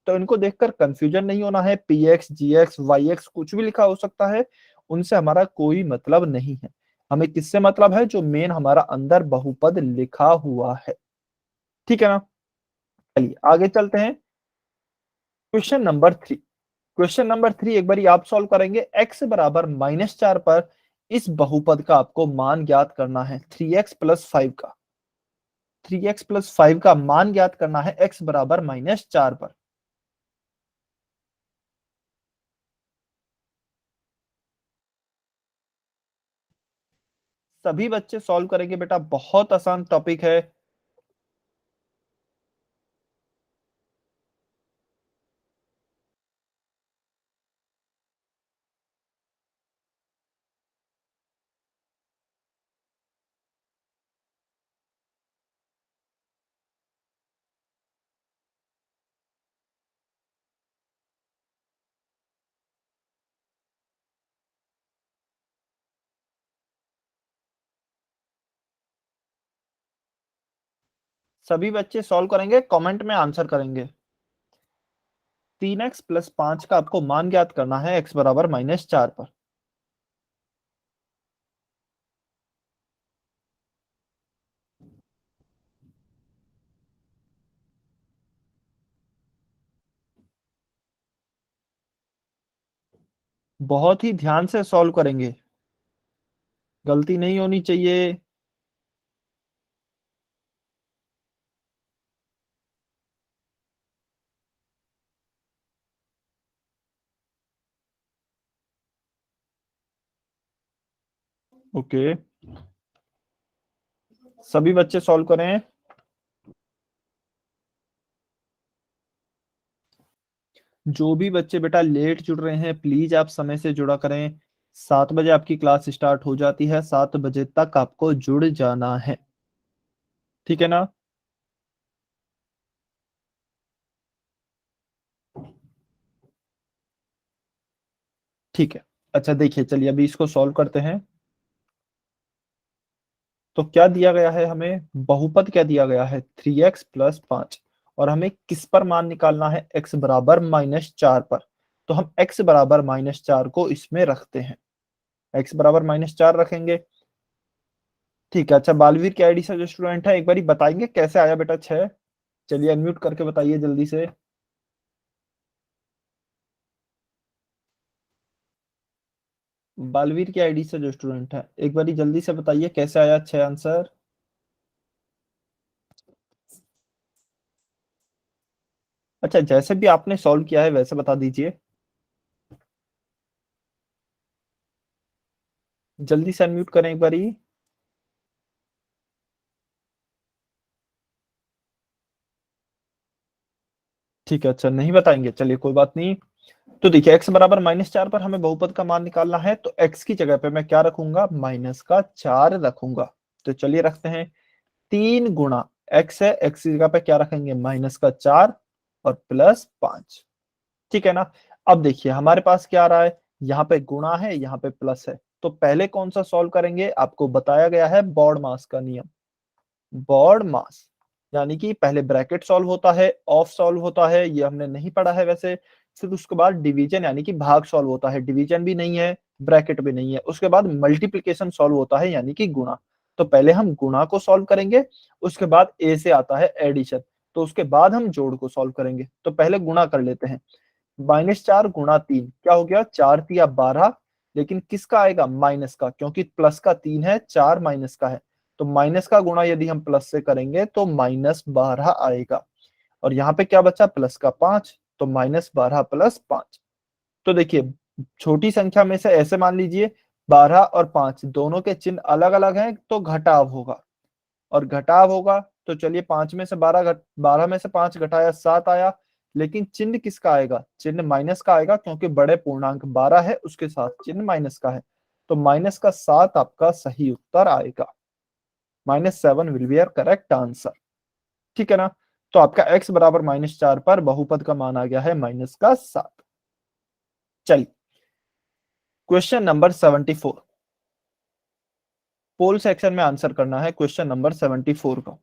तो इनको देखकर कंफ्यूजन नहीं होना है। px, gx, yx कुछ भी लिखा हो सकता है, उनसे हमारा कोई मतलब नहीं है। हमें किससे मतलब है? जो मेन हमारा अंदर बहुपद लिखा हुआ है। ठीक है ना? चलिए आगे चलते हैं। Question number 3। क्वेश्चन नंबर 3 एक बार आप सॉल्व करेंगे। x बराबर -4 पर इस बहुपद का आपको मान ज्ञात करना है। 3x+5 का 3x+5 का मान ज्ञात करना है x बराबर -4 पर। सभी बच्चे सॉल्व करेंगे बेटा, बहुत आसान टॉपिक है। सभी बच्चे सॉल्व करेंगे, कमेंट में आंसर करेंगे। 3x+5 का आपको मान ज्ञात करना है x बराबर -4 पर। बहुत ही ध्यान से सॉल्व करेंगे, गलती नहीं होनी चाहिए। ओके, सभी बच्चे सॉल्व करें। जो भी बच्चे बेटा लेट जुड़ रहे हैं प्लीज आप समय से जुड़ा करें। 7 बजे आपकी क्लास स्टार्ट हो जाती है, 7 बजे तक आपको जुड़ जाना है। ठीक है ना? ठीक है। अच्छा देखिए, चलिए अभी इसको सॉल्व करते हैं। तो क्या दिया गया है हमें? बहुपद क्या दिया गया है? 3x+5। और हमें किस पर मान निकालना है? x बराबर -4 पर। तो हम x बराबर -4 को इसमें रखते हैं। x बराबर -4 रखेंगे। ठीक है। अच्छा, बालवीर के आईडी से जो स्टूडेंट है एक बार बताएंगे कैसे आया बेटा 6? चलिए अनम्यूट करके बताइए जल्दी से। बालवीर की आईडी से जो स्टूडेंट है एक बार जल्दी से बताइए कैसे आया 6 आंसर। अच्छा, जैसे भी आपने सॉल्व किया है वैसे बता दीजिए, जल्दी से अनम्यूट करें एक बारी। ठीक है। अच्छा नहीं बताएंगे, चलिए कोई बात नहीं। तो देखिए x बराबर -4 पर हमें बहुपद का मान निकालना है, तो x की जगह पे मैं क्या रखूंगा? -4 रखूंगा। तो चलिए रखते हैं। 3 गुणा x है, x की जगह पे क्या रखेंगे? -4 और +5। ठीक है ना? अब देखिए हमारे पास क्या आ रहा है, यहाँ पे गुणा है, यहाँ पे प्लस है। तो पहले कौन सा सॉल्व करेंगे? आपको बताया गया है बॉड मास का नियम। बॉड मास यानी कि पहले ब्रैकेट सॉल्व होता है, ऑफ सॉल्व होता है, ये हमने नहीं पढ़ा है वैसे। फिर उसके बाद डिवीजन यानी कि भाग सॉल्व होता है, डिवीजन भी नहीं है, ब्रैकेट भी नहीं है। उसके बाद मल्टीप्लिकेशन सॉल्व होता है यानी कि गुणा। तो पहले हम गुणा को सॉल्व करेंगे, उसके बाद ए से आता है एडिशन, तो उसके बाद हम जोड़ को सॉल्व करेंगे। तो पहले गुणा कर लेते हैं। -4 गुणा 3 क्या हो गया? 4 तिया 12। लेकिन किसका आएगा? माइनस का, क्योंकि प्लस का 3 है, 4 माइनस का है। तो माइनस का गुणा यदि हम प्लस से करेंगे तो -12 आएगा। और यहाँ पे क्या बचा? प्लस का 5, तो -12 + 5। तो देखिए छोटी संख्या में से ऐसे मान लीजिए 12 और 5 दोनों के चिन्ह अलग अलग हैं, तो घटाव होगा। और घटाव होगा तो चलिए 5 में से 12 में से 5 घटाया 7 आया। लेकिन चिन्ह किसका आएगा? चिन्ह माइनस का आएगा, क्योंकि बड़े पूर्णांक 12 है, उसके साथ चिन्ह माइनस का है। तो -7 आपका सही उत्तर आएगा। -7 will be our correct answer. ठीक है ना? तो आपका x बराबर -4 पर बहुपद का मान आ गया है -7। चलिए क्वेश्चन नंबर 74। पोल सेक्शन में आंसर करना है क्वेश्चन नंबर 74 का।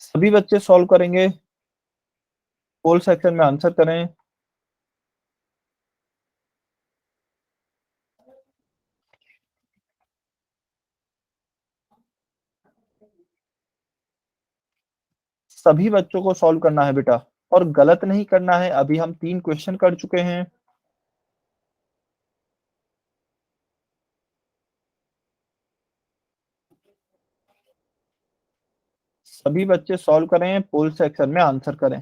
सभी बच्चे सॉल्व करेंगे, पोल सेक्शन में आंसर करें। सभी बच्चों को सॉल्व करना है बेटा, और गलत नहीं करना है। अभी हम 3 क्वेश्चन कर चुके हैं। सभी बच्चे सॉल्व करें, पोल सेक्शन में आंसर करें।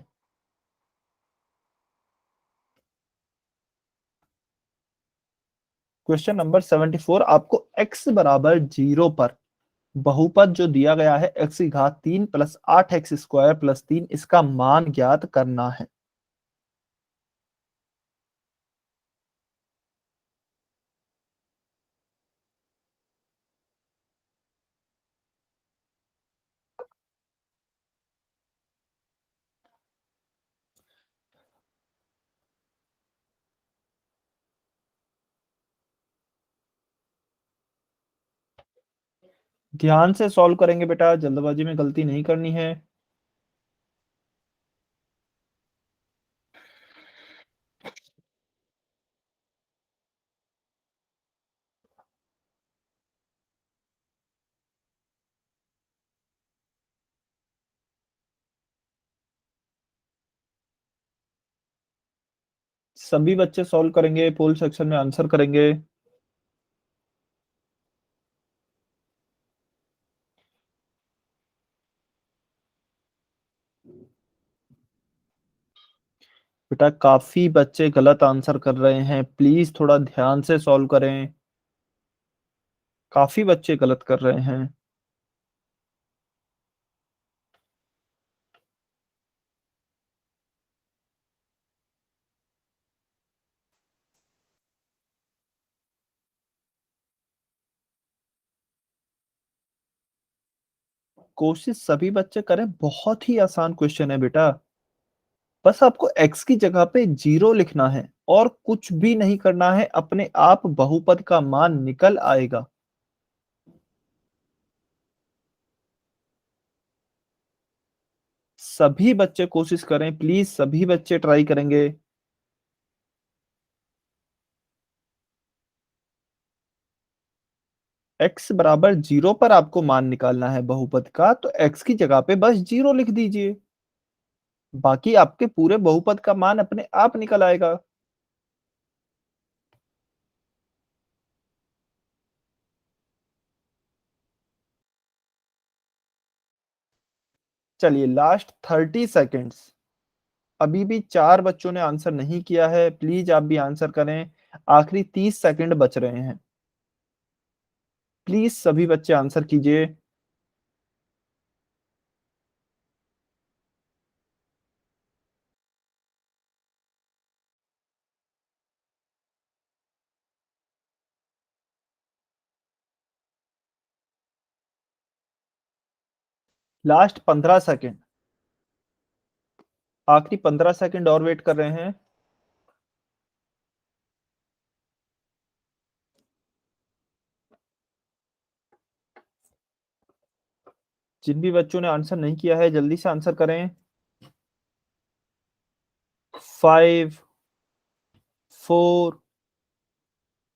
क्वेश्चन नंबर 74, आपको x बराबर 0 पर बहुपद जो दिया गया है x की घात 3 प्लस 8x स्क्वायर प्लस 3, इसका मान ज्ञात करना है। ध्यान से सॉल्व करेंगे बेटा, जल्दबाजी में गलती नहीं करनी है। सभी बच्चे सॉल्व करेंगे, पोल सेक्शन में आंसर करेंगे। बेटा काफी बच्चे गलत आंसर कर रहे हैं, प्लीज थोड़ा ध्यान से सॉल्व करें। काफी बच्चे गलत कर रहे हैं। कोशिश सभी बच्चे करें, बहुत ही आसान क्वेश्चन है बेटा। बस आपको x की जगह पे 0 लिखना है और कुछ भी नहीं करना है, अपने आप बहुपद का मान निकल आएगा। सभी बच्चे कोशिश करें, प्लीज सभी बच्चे ट्राई करेंगे। x बराबर 0 पर आपको मान निकालना है बहुपद का, तो x की जगह पे बस 0 लिख दीजिए, बाकी आपके पूरे बहुपद का मान अपने आप निकल आएगा। चलिए लास्ट 30 सेकेंड्स। अभी भी 4 बच्चों ने आंसर नहीं किया है, प्लीज आप भी आंसर करें। आखिरी 30 सेकंड बच रहे हैं, प्लीज सभी बच्चे आंसर कीजिए। लास्ट 15 सेकंड, आखिरी 15 सेकंड और वेट कर रहे हैं। जिन भी बच्चों ने आंसर नहीं किया है जल्दी से आंसर करें। 5 4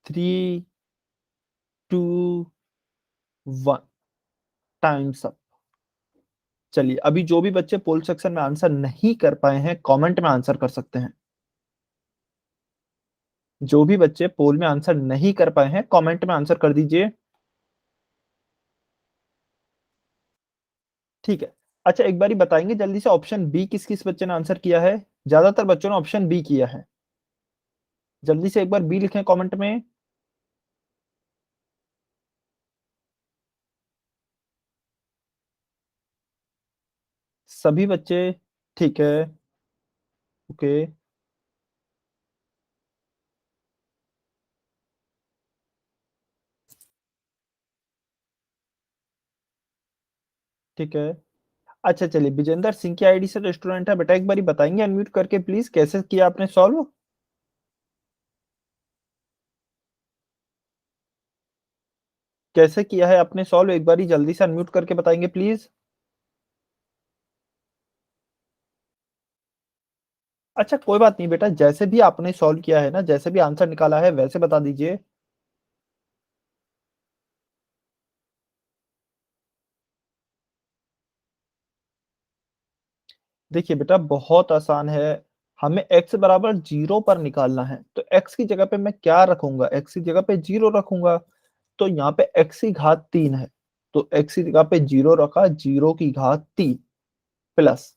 3 2 1, टाइम्स अप। चलिए अभी जो भी बच्चे पोल सेक्शन में आंसर नहीं कर पाए हैं, कमेंट में आंसर कर सकते हैं। जो भी बच्चे पोल में आंसर नहीं कर पाए हैं, कमेंट में आंसर कर दीजिए। ठीक है। अच्छा एक बारी बताएंगे जल्दी से, ऑप्शन बी किस किस बच्चे ने आंसर किया है? ज्यादातर बच्चों ने ऑप्शन बी किया है। जल्दी से एक बार बी लिखें कमेंट में। सभी बच्चे, ठीक है, ओके, ठीक है। अच्छा चलिए, विजेंद्र सिंह की आईडी से रेस्टोरेंट है बेटा, एक बारी बताएंगे अनम्यूट करके प्लीज, कैसे किया आपने सॉल्व? कैसे किया है आपने सॉल्व, एक बारी जल्दी से अनम्यूट करके बताएंगे प्लीज। अच्छा कोई बात नहीं बेटा, जैसे भी आपने सॉल्व किया है ना, जैसे भी आंसर निकाला है वैसे बता दीजिए। देखिए बेटा बहुत आसान है, हमें x बराबर 0 पर निकालना है, तो x की जगह पे मैं क्या रखूंगा, x की जगह पे 0 रखूंगा। तो यहाँ पे x की घात 3 है, तो x की जगह पे 0 रखा, 0 की घात 3 प्लस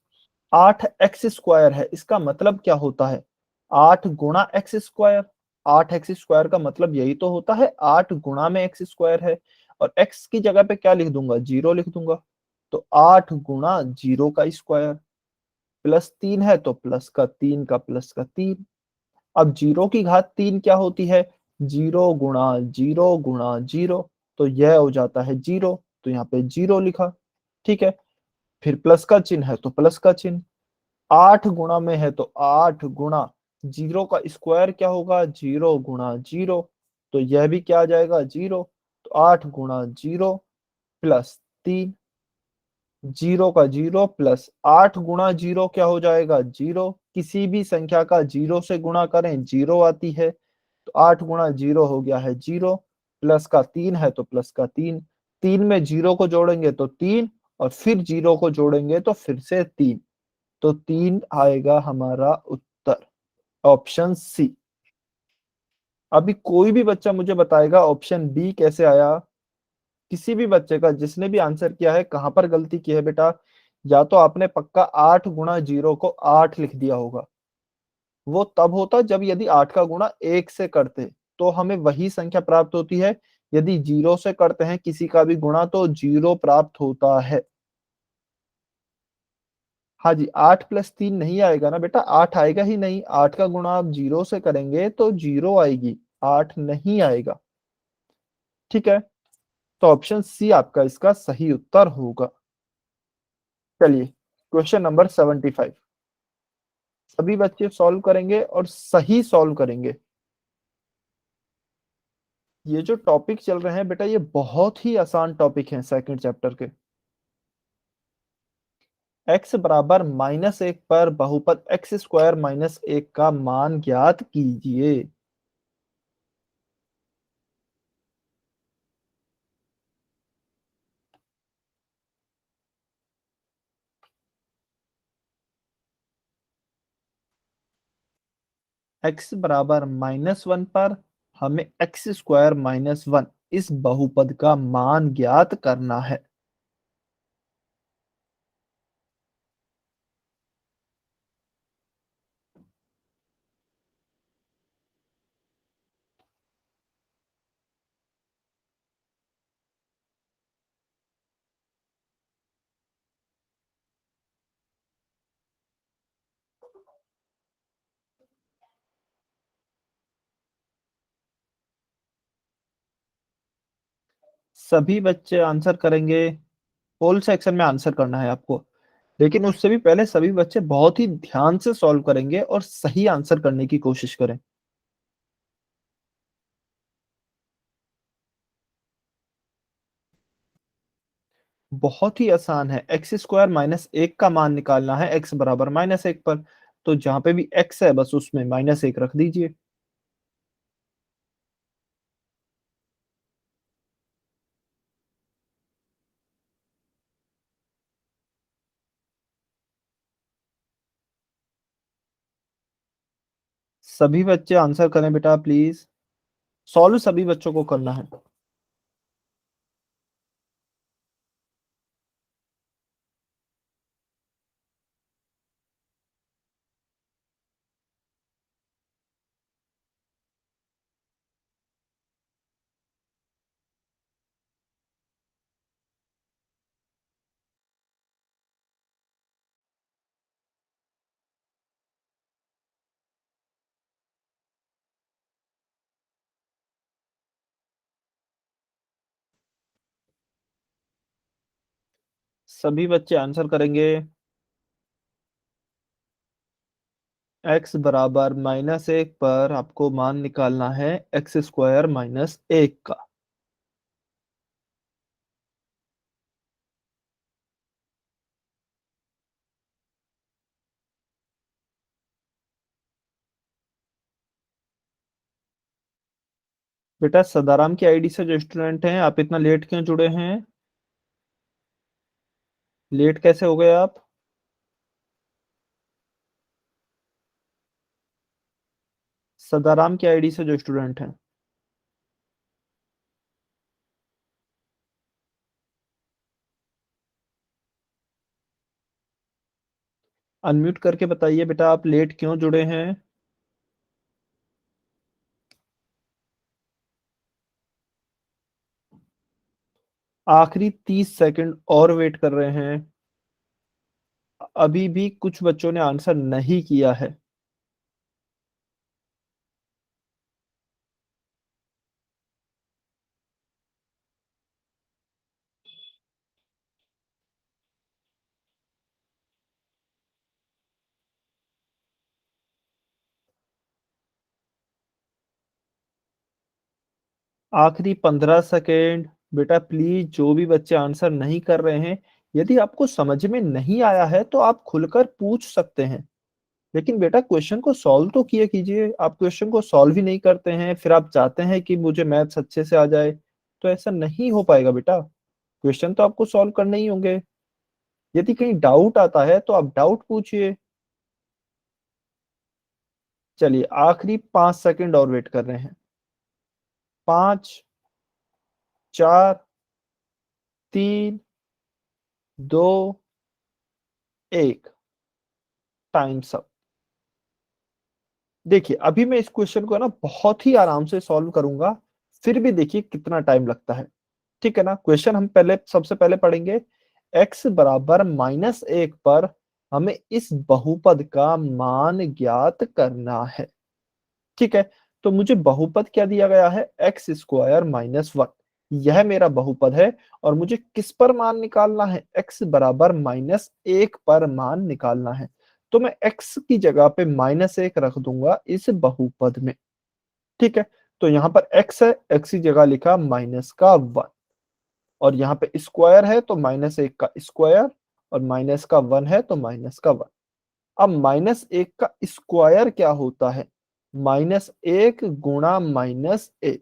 8x स्क्वायर है, इसका मतलब क्या होता है 8 गुणा एक्स स्क्वायर। 8x स्क्वायर का मतलब यही तो होता है 8 गुणा में एक्स स्क्वायर है, और x की जगह पे क्या लिख दूंगा, 0 लिख दूंगा। तो 8 गुणा 0 का स्क्वायर प्लस 3 है, तो प्लस का 3 का प्लस का 3। अब 0 की घात 3 क्या होती है, 0 गुणा 0 गुणा 0, तो यह हो जाता है 0, तो यहाँ पे 0 लिखा। ठीक है, फिर प्लस का चिन्ह है तो प्लस का चिन्ह, 8 गुणा में है तो 8 गुणा 0 का स्क्वायर क्या होगा, 0 गुणा 0, तो यह भी क्या आ जाएगा 0। तो 8 गुणा 0 प्लस 3, 0 का 0 प्लस 8 गुणा 0 क्या हो जाएगा 0, किसी भी संख्या का 0 से गुणा करें 0 आती है, तो 8 गुणा 0 हो गया है 0, प्लस का 3 है तो प्लस का 3, 3 में 0 को जोड़ेंगे तो 3, और फिर 0 को जोड़ेंगे तो फिर से 3, तो 3 आएगा हमारा उत्तर, ऑप्शन सी। अभी कोई भी बच्चा मुझे बताएगा ऑप्शन बी कैसे आया, किसी भी बच्चे का जिसने भी आंसर किया है कहां पर गलती की है बेटा। या तो आपने पक्का 8 गुणा 0 को 8 लिख दिया होगा, वो तब होता जब यदि 8 का गुणा 1 से करते, तो हमें वही संख्या प्राप्त होती है। यदि 0 से करते हैं किसी का भी गुणा तो 0 प्राप्त होता है। हाँ जी, 8 प्लस 3 नहीं आएगा ना बेटा, 8 आएगा ही नहीं, 8 का गुणा आप 0 से करेंगे तो 0 आएगी, 8 नहीं आएगा। ठीक है, तो ऑप्शन सी आपका इसका सही उत्तर होगा। चलिए क्वेश्चन नंबर 75, सभी बच्चे सॉल्व करेंगे और सही सॉल्व करेंगे। ये जो टॉपिक चल रहे हैं बेटा ये बहुत ही आसान टॉपिक है सेकंड चैप्टर के। x बराबर -1 पर बहुपद एक्स स्क्वायर माइनस 1 का मान ज्ञात कीजिए। x बराबर -1 पर हमें एक्स स्क्वायर माइनस 1 इस बहुपद का मान ज्ञात करना है। सभी बच्चे आंसर करेंगे, होल सेक्शन में आंसर करना है आपको, लेकिन उससे भी पहले सभी बच्चे बहुत ही ध्यान से सॉल्व करेंगे और सही आंसर करने की कोशिश करें। बहुत ही आसान है, एक्स स्क्वायर माइनस 1 का मान निकालना है एक्स बराबर -1 पर, तो जहां पे भी एक्स है बस उसमें -1 रख दीजिए। सभी बच्चे आंसर करें बेटा प्लीज, सॉल्व सभी बच्चों को करना है। सभी बच्चे आंसर करेंगे। x बराबर -1 पर आपको मान निकालना है एक्स स्क्वायर माइनस 1 का। बेटा सदाराम की आईडी से जो स्टूडेंट हैं, आप इतना लेट क्यों जुड़े हैं? लेट कैसे हो गए आप? सदाराम की आईडी से जो स्टूडेंट हैं, अनम्यूट करके बताइए बेटा आप लेट क्यों जुड़े हैं? आखिरी 30 सेकंड और वेट कर रहे हैं। अभी भी कुछ बच्चों ने आंसर नहीं किया है। आखिरी 15 सेकेंड। बेटा प्लीज जो भी बच्चे आंसर नहीं कर रहे हैं, यदि आपको समझ में नहीं आया है तो आप खुलकर पूछ सकते हैं, लेकिन बेटा क्वेश्चन को सॉल्व तो किए कीजिए। आप क्वेश्चन को सॉल्व ही नहीं करते हैं, फिर आप चाहते हैं कि मुझे मैथ्स अच्छे से आ जाए, तो ऐसा नहीं हो पाएगा बेटा। क्वेश्चन तो आपको सॉल्व करने ही होंगे। यदि कहीं डाउट आता है तो आप डाउट पूछिए। चलिए आखिरी 5 सेकंड और वेट कर रहे हैं। 5, 4, 3, 2, 1, टाइम्स अप। देखिए अभी मैं इस क्वेश्चन को ना बहुत ही आराम से सॉल्व करूंगा, फिर भी देखिए कितना टाइम लगता है। ठीक है ना। क्वेश्चन हम पहले सबसे पहले पढ़ेंगे। x बराबर -1 पर हमें इस बहुपद का मान ज्ञात करना है। ठीक है, तो मुझे बहुपद क्या दिया गया है? X square -1। यह मेरा बहुपद है और मुझे किस पर मान निकालना है? x बराबर -1 पर मान निकालना है। तो मैं x की जगह पे -1 रख दूंगा इस बहुपद में। ठीक है, तो यहाँ पर x है, x की जगह लिखा -1, और यहाँ पे स्क्वायर है तो -1 का स्क्वायर, और -1 है तो -1। अब -1 का स्क्वायर क्या होता है? -1 गुणा -1।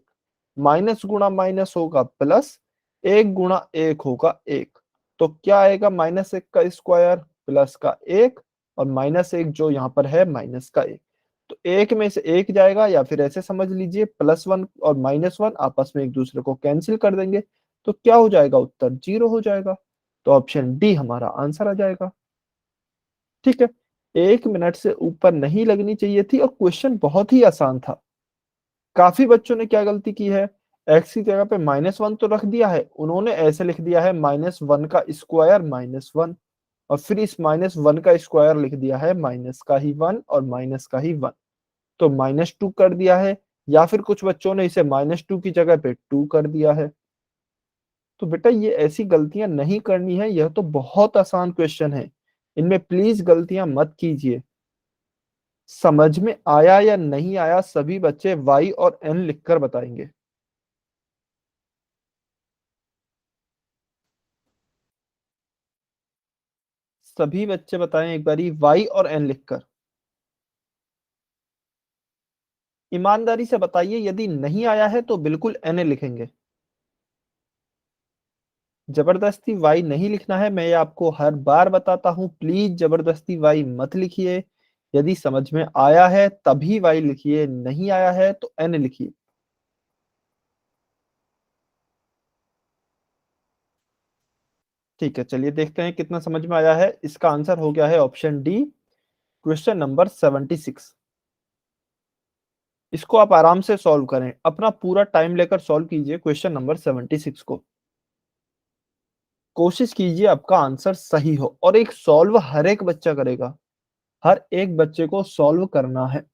माइनस गुणा माइनस होगा प्लस, 1 गुणा 1 होगा 1। तो क्या आएगा? -1 का स्क्वायर प्लस का 1, और -1 जो यहाँ पर है माइनस का 1। तो 1 में से 1 जाएगा, या फिर ऐसे समझ लीजिए +1 और -1 आपस में एक दूसरे को कैंसिल कर देंगे, तो क्या हो जाएगा? उत्तर 0 हो जाएगा। तो ऑप्शन डी हमारा आंसर आ जाएगा। ठीक है, 1 मिनट से ऊपर नहीं लगनी चाहिए थी, और क्वेश्चन बहुत ही आसान था। काफी बच्चों ने क्या गलती की है? x की जगह पे -1 तो रख दिया है, उन्होंने ऐसे लिख दिया है -1 का स्क्वायर -1, और फिर इस -1 का स्क्वायर लिख दिया है माइनस का ही 1 और माइनस का ही 1, तो -2 कर दिया है। या फिर कुछ बच्चों ने इसे -2 की जगह पे 2 कर दिया है। तो बेटा ये ऐसी गलतियां नहीं करनी है, यह तो बहुत आसान क्वेश्चन है, इनमें प्लीज गलतियां मत कीजिए। समझ में आया या नहीं आया सभी बच्चे y और n लिखकर बताएंगे। सभी बच्चे बताएं एक बारी y और n लिखकर। ईमानदारी से बताइए, यदि नहीं आया है तो बिल्कुल n लिखेंगे। जबरदस्ती y नहीं लिखना है, मैं ये आपको हर बार बताता हूं, प्लीज जबरदस्ती y मत लिखिए। यदि समझ में आया है तभी y लिखिए, नहीं आया है तो n लिखिए। ठीक है, चलिए देखते हैं कितना समझ में आया है। इसका आंसर हो गया है ऑप्शन डी, क्वेश्चन नंबर 76। इसको आप आराम से सॉल्व करें, अपना पूरा टाइम लेकर सॉल्व कीजिए क्वेश्चन नंबर 76 को। कोशिश कीजिए आपका आंसर सही हो, और एक सॉल्व हर एक बच्चा करेगा, हर एक बच्चे को सॉल्व करना है।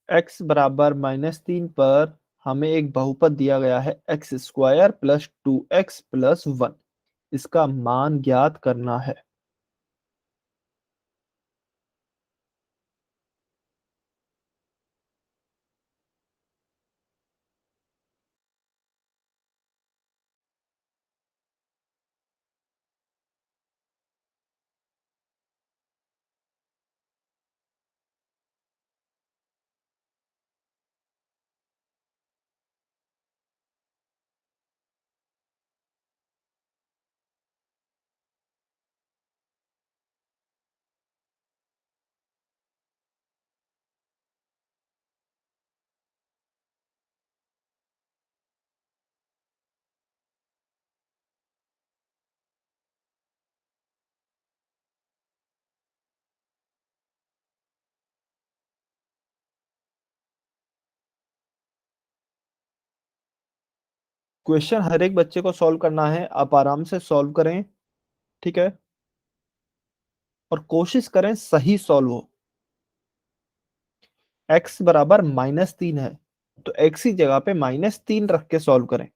x बराबर -3 पर हमें एक बहुपद दिया गया है x square plus 2x plus 1। इसका मान ज्ञात करना है। क्वेश्चन हर एक बच्चे को सॉल्व करना है, आप आराम से सॉल्व करें, ठीक है, और कोशिश करें सही सॉल्व हो। x बराबर -3 है तो x की जगह पे -3 रख के सॉल्व करें।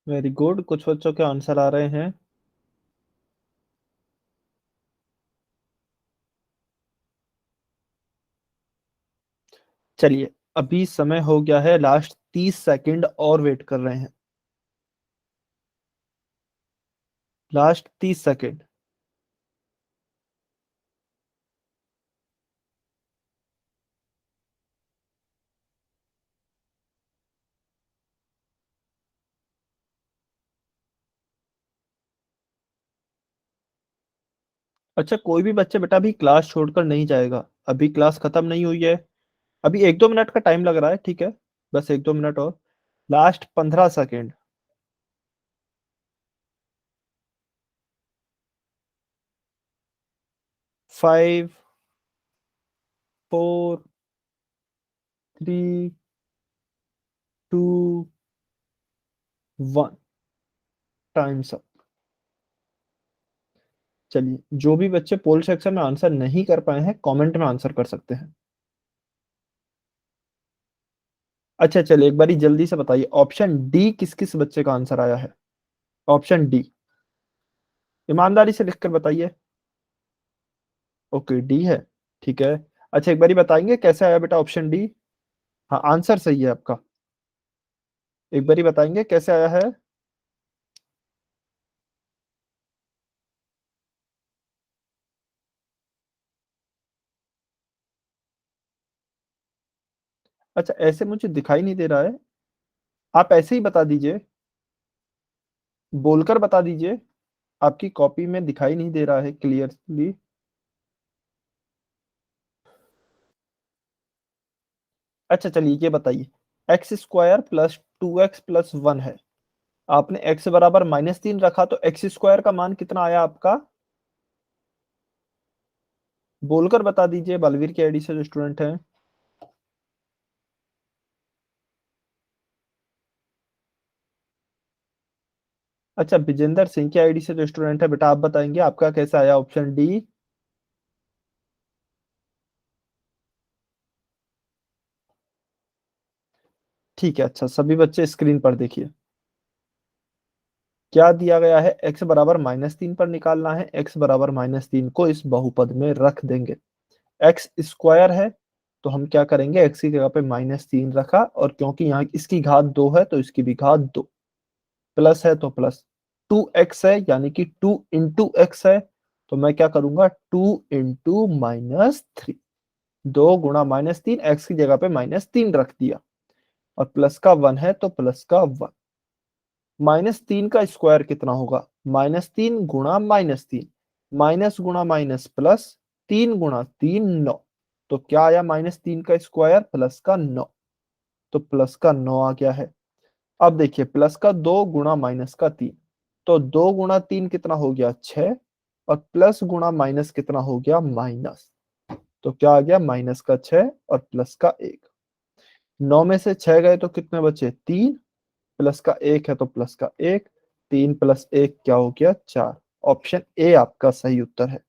वेरी गुड, कुछ बच्चों के आंसर आ रहे हैं। चलिए, अभी समय हो गया है, लास्ट 30 सेकंड और वेट कर रहे हैं। Last 30 second. अच्छा, कोई भी बच्चे बेटा अभी क्लास छोड़कर नहीं जाएगा, अभी क्लास खत्म नहीं हुई है, अभी 1-2 मिनट का टाइम लग रहा है, ठीक है, बस 1-2 मिनट और। Last 15 second. 5, 4, 3, 2, 1। Times up. चलिए, जो भी बच्चे पोल सेक्शन में आंसर नहीं कर पाए हैं कमेंट में आंसर कर सकते हैं। अच्छा, चलिए एक बारी जल्दी से बताइए, ऑप्शन डी किस किस बच्चे का आंसर आया है? ऑप्शन डी, ईमानदारी से लिखकर बताइए। ओके, डी है, ठीक है। अच्छा, एक बारी बताएंगे कैसे आया बेटा ऑप्शन डी? हाँ, आंसर सही है आपका, एक बारी बताएंगे कैसे आया है? अच्छा, ऐसे मुझे दिखाई नहीं दे रहा है, आप ऐसे ही बता दीजिए, बोलकर बता दीजिए, आपकी कॉपी में दिखाई नहीं दे रहा है क्लियरली। अच्छा, चलिए ये बताइए, x² प्लस 2x प्लस 1 है, आपने x बराबर -3 रखा तो x² का मान कितना आया आपका? बोलकर बता दीजिए, बलवीर के आईडी से जो स्टूडेंट हैं। अच्छा, विजेंद्र सिंह की आईडी से जो स्टूडेंट है बेटा, आप बताएंगे आपका कैसा आया ऑप्शन डी? ठीक है, अच्छा सभी बच्चे स्क्रीन पर देखिए, क्या दिया गया है, x बराबर -3 पर निकालना है, x बराबर -3 को इस बहुपद में रख देंगे। x² है तो हम क्या करेंगे, x की जगह पे -3 रखा, और क्योंकि यहाँ इसकी घात 2 है तो इसकी भी घात 2, प्लस है तो प्लस, 2x है यानी कि 2 इंटू एक्स है, तो मैं क्या करूंगा, 2 इंटू -3, 2 गुणा -3, एक्स की जगह पे -3 रख दिया, और प्लस का 1 है तो प्लस का 1। -3 का स्क्वायर कितना होगा, -3 गुणा -3, माइनस गुणा माइनस प्लस, 3 गुणा 3 9, तो क्या आया, -3 का स्क्वायर प्लस का 9, तो प्लस का 9 आ गया है। अब देखिए, प्लस का 2 गुणा माइनस का 3, तो 2 गुणा 3 कितना हो गया, 6, और प्लस गुणा माइनस कितना हो गया, माइनस, तो क्या आ गया, माइनस का 6 और प्लस का 1। 9 में से 6 गए तो कितने बचे, 3, प्लस का 1 है तो प्लस का 1, 3 प्लस 1 क्या हो गया, 4। ऑप्शन ए आपका सही उत्तर है।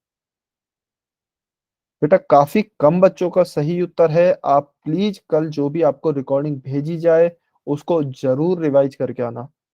बेटा काफी कम बच्चों का सही उत्तर है, आप प्लीज कल जो भी आपको रिकॉर्डिंग भेजी जाए उसको जरूर रिवाइज करके आना।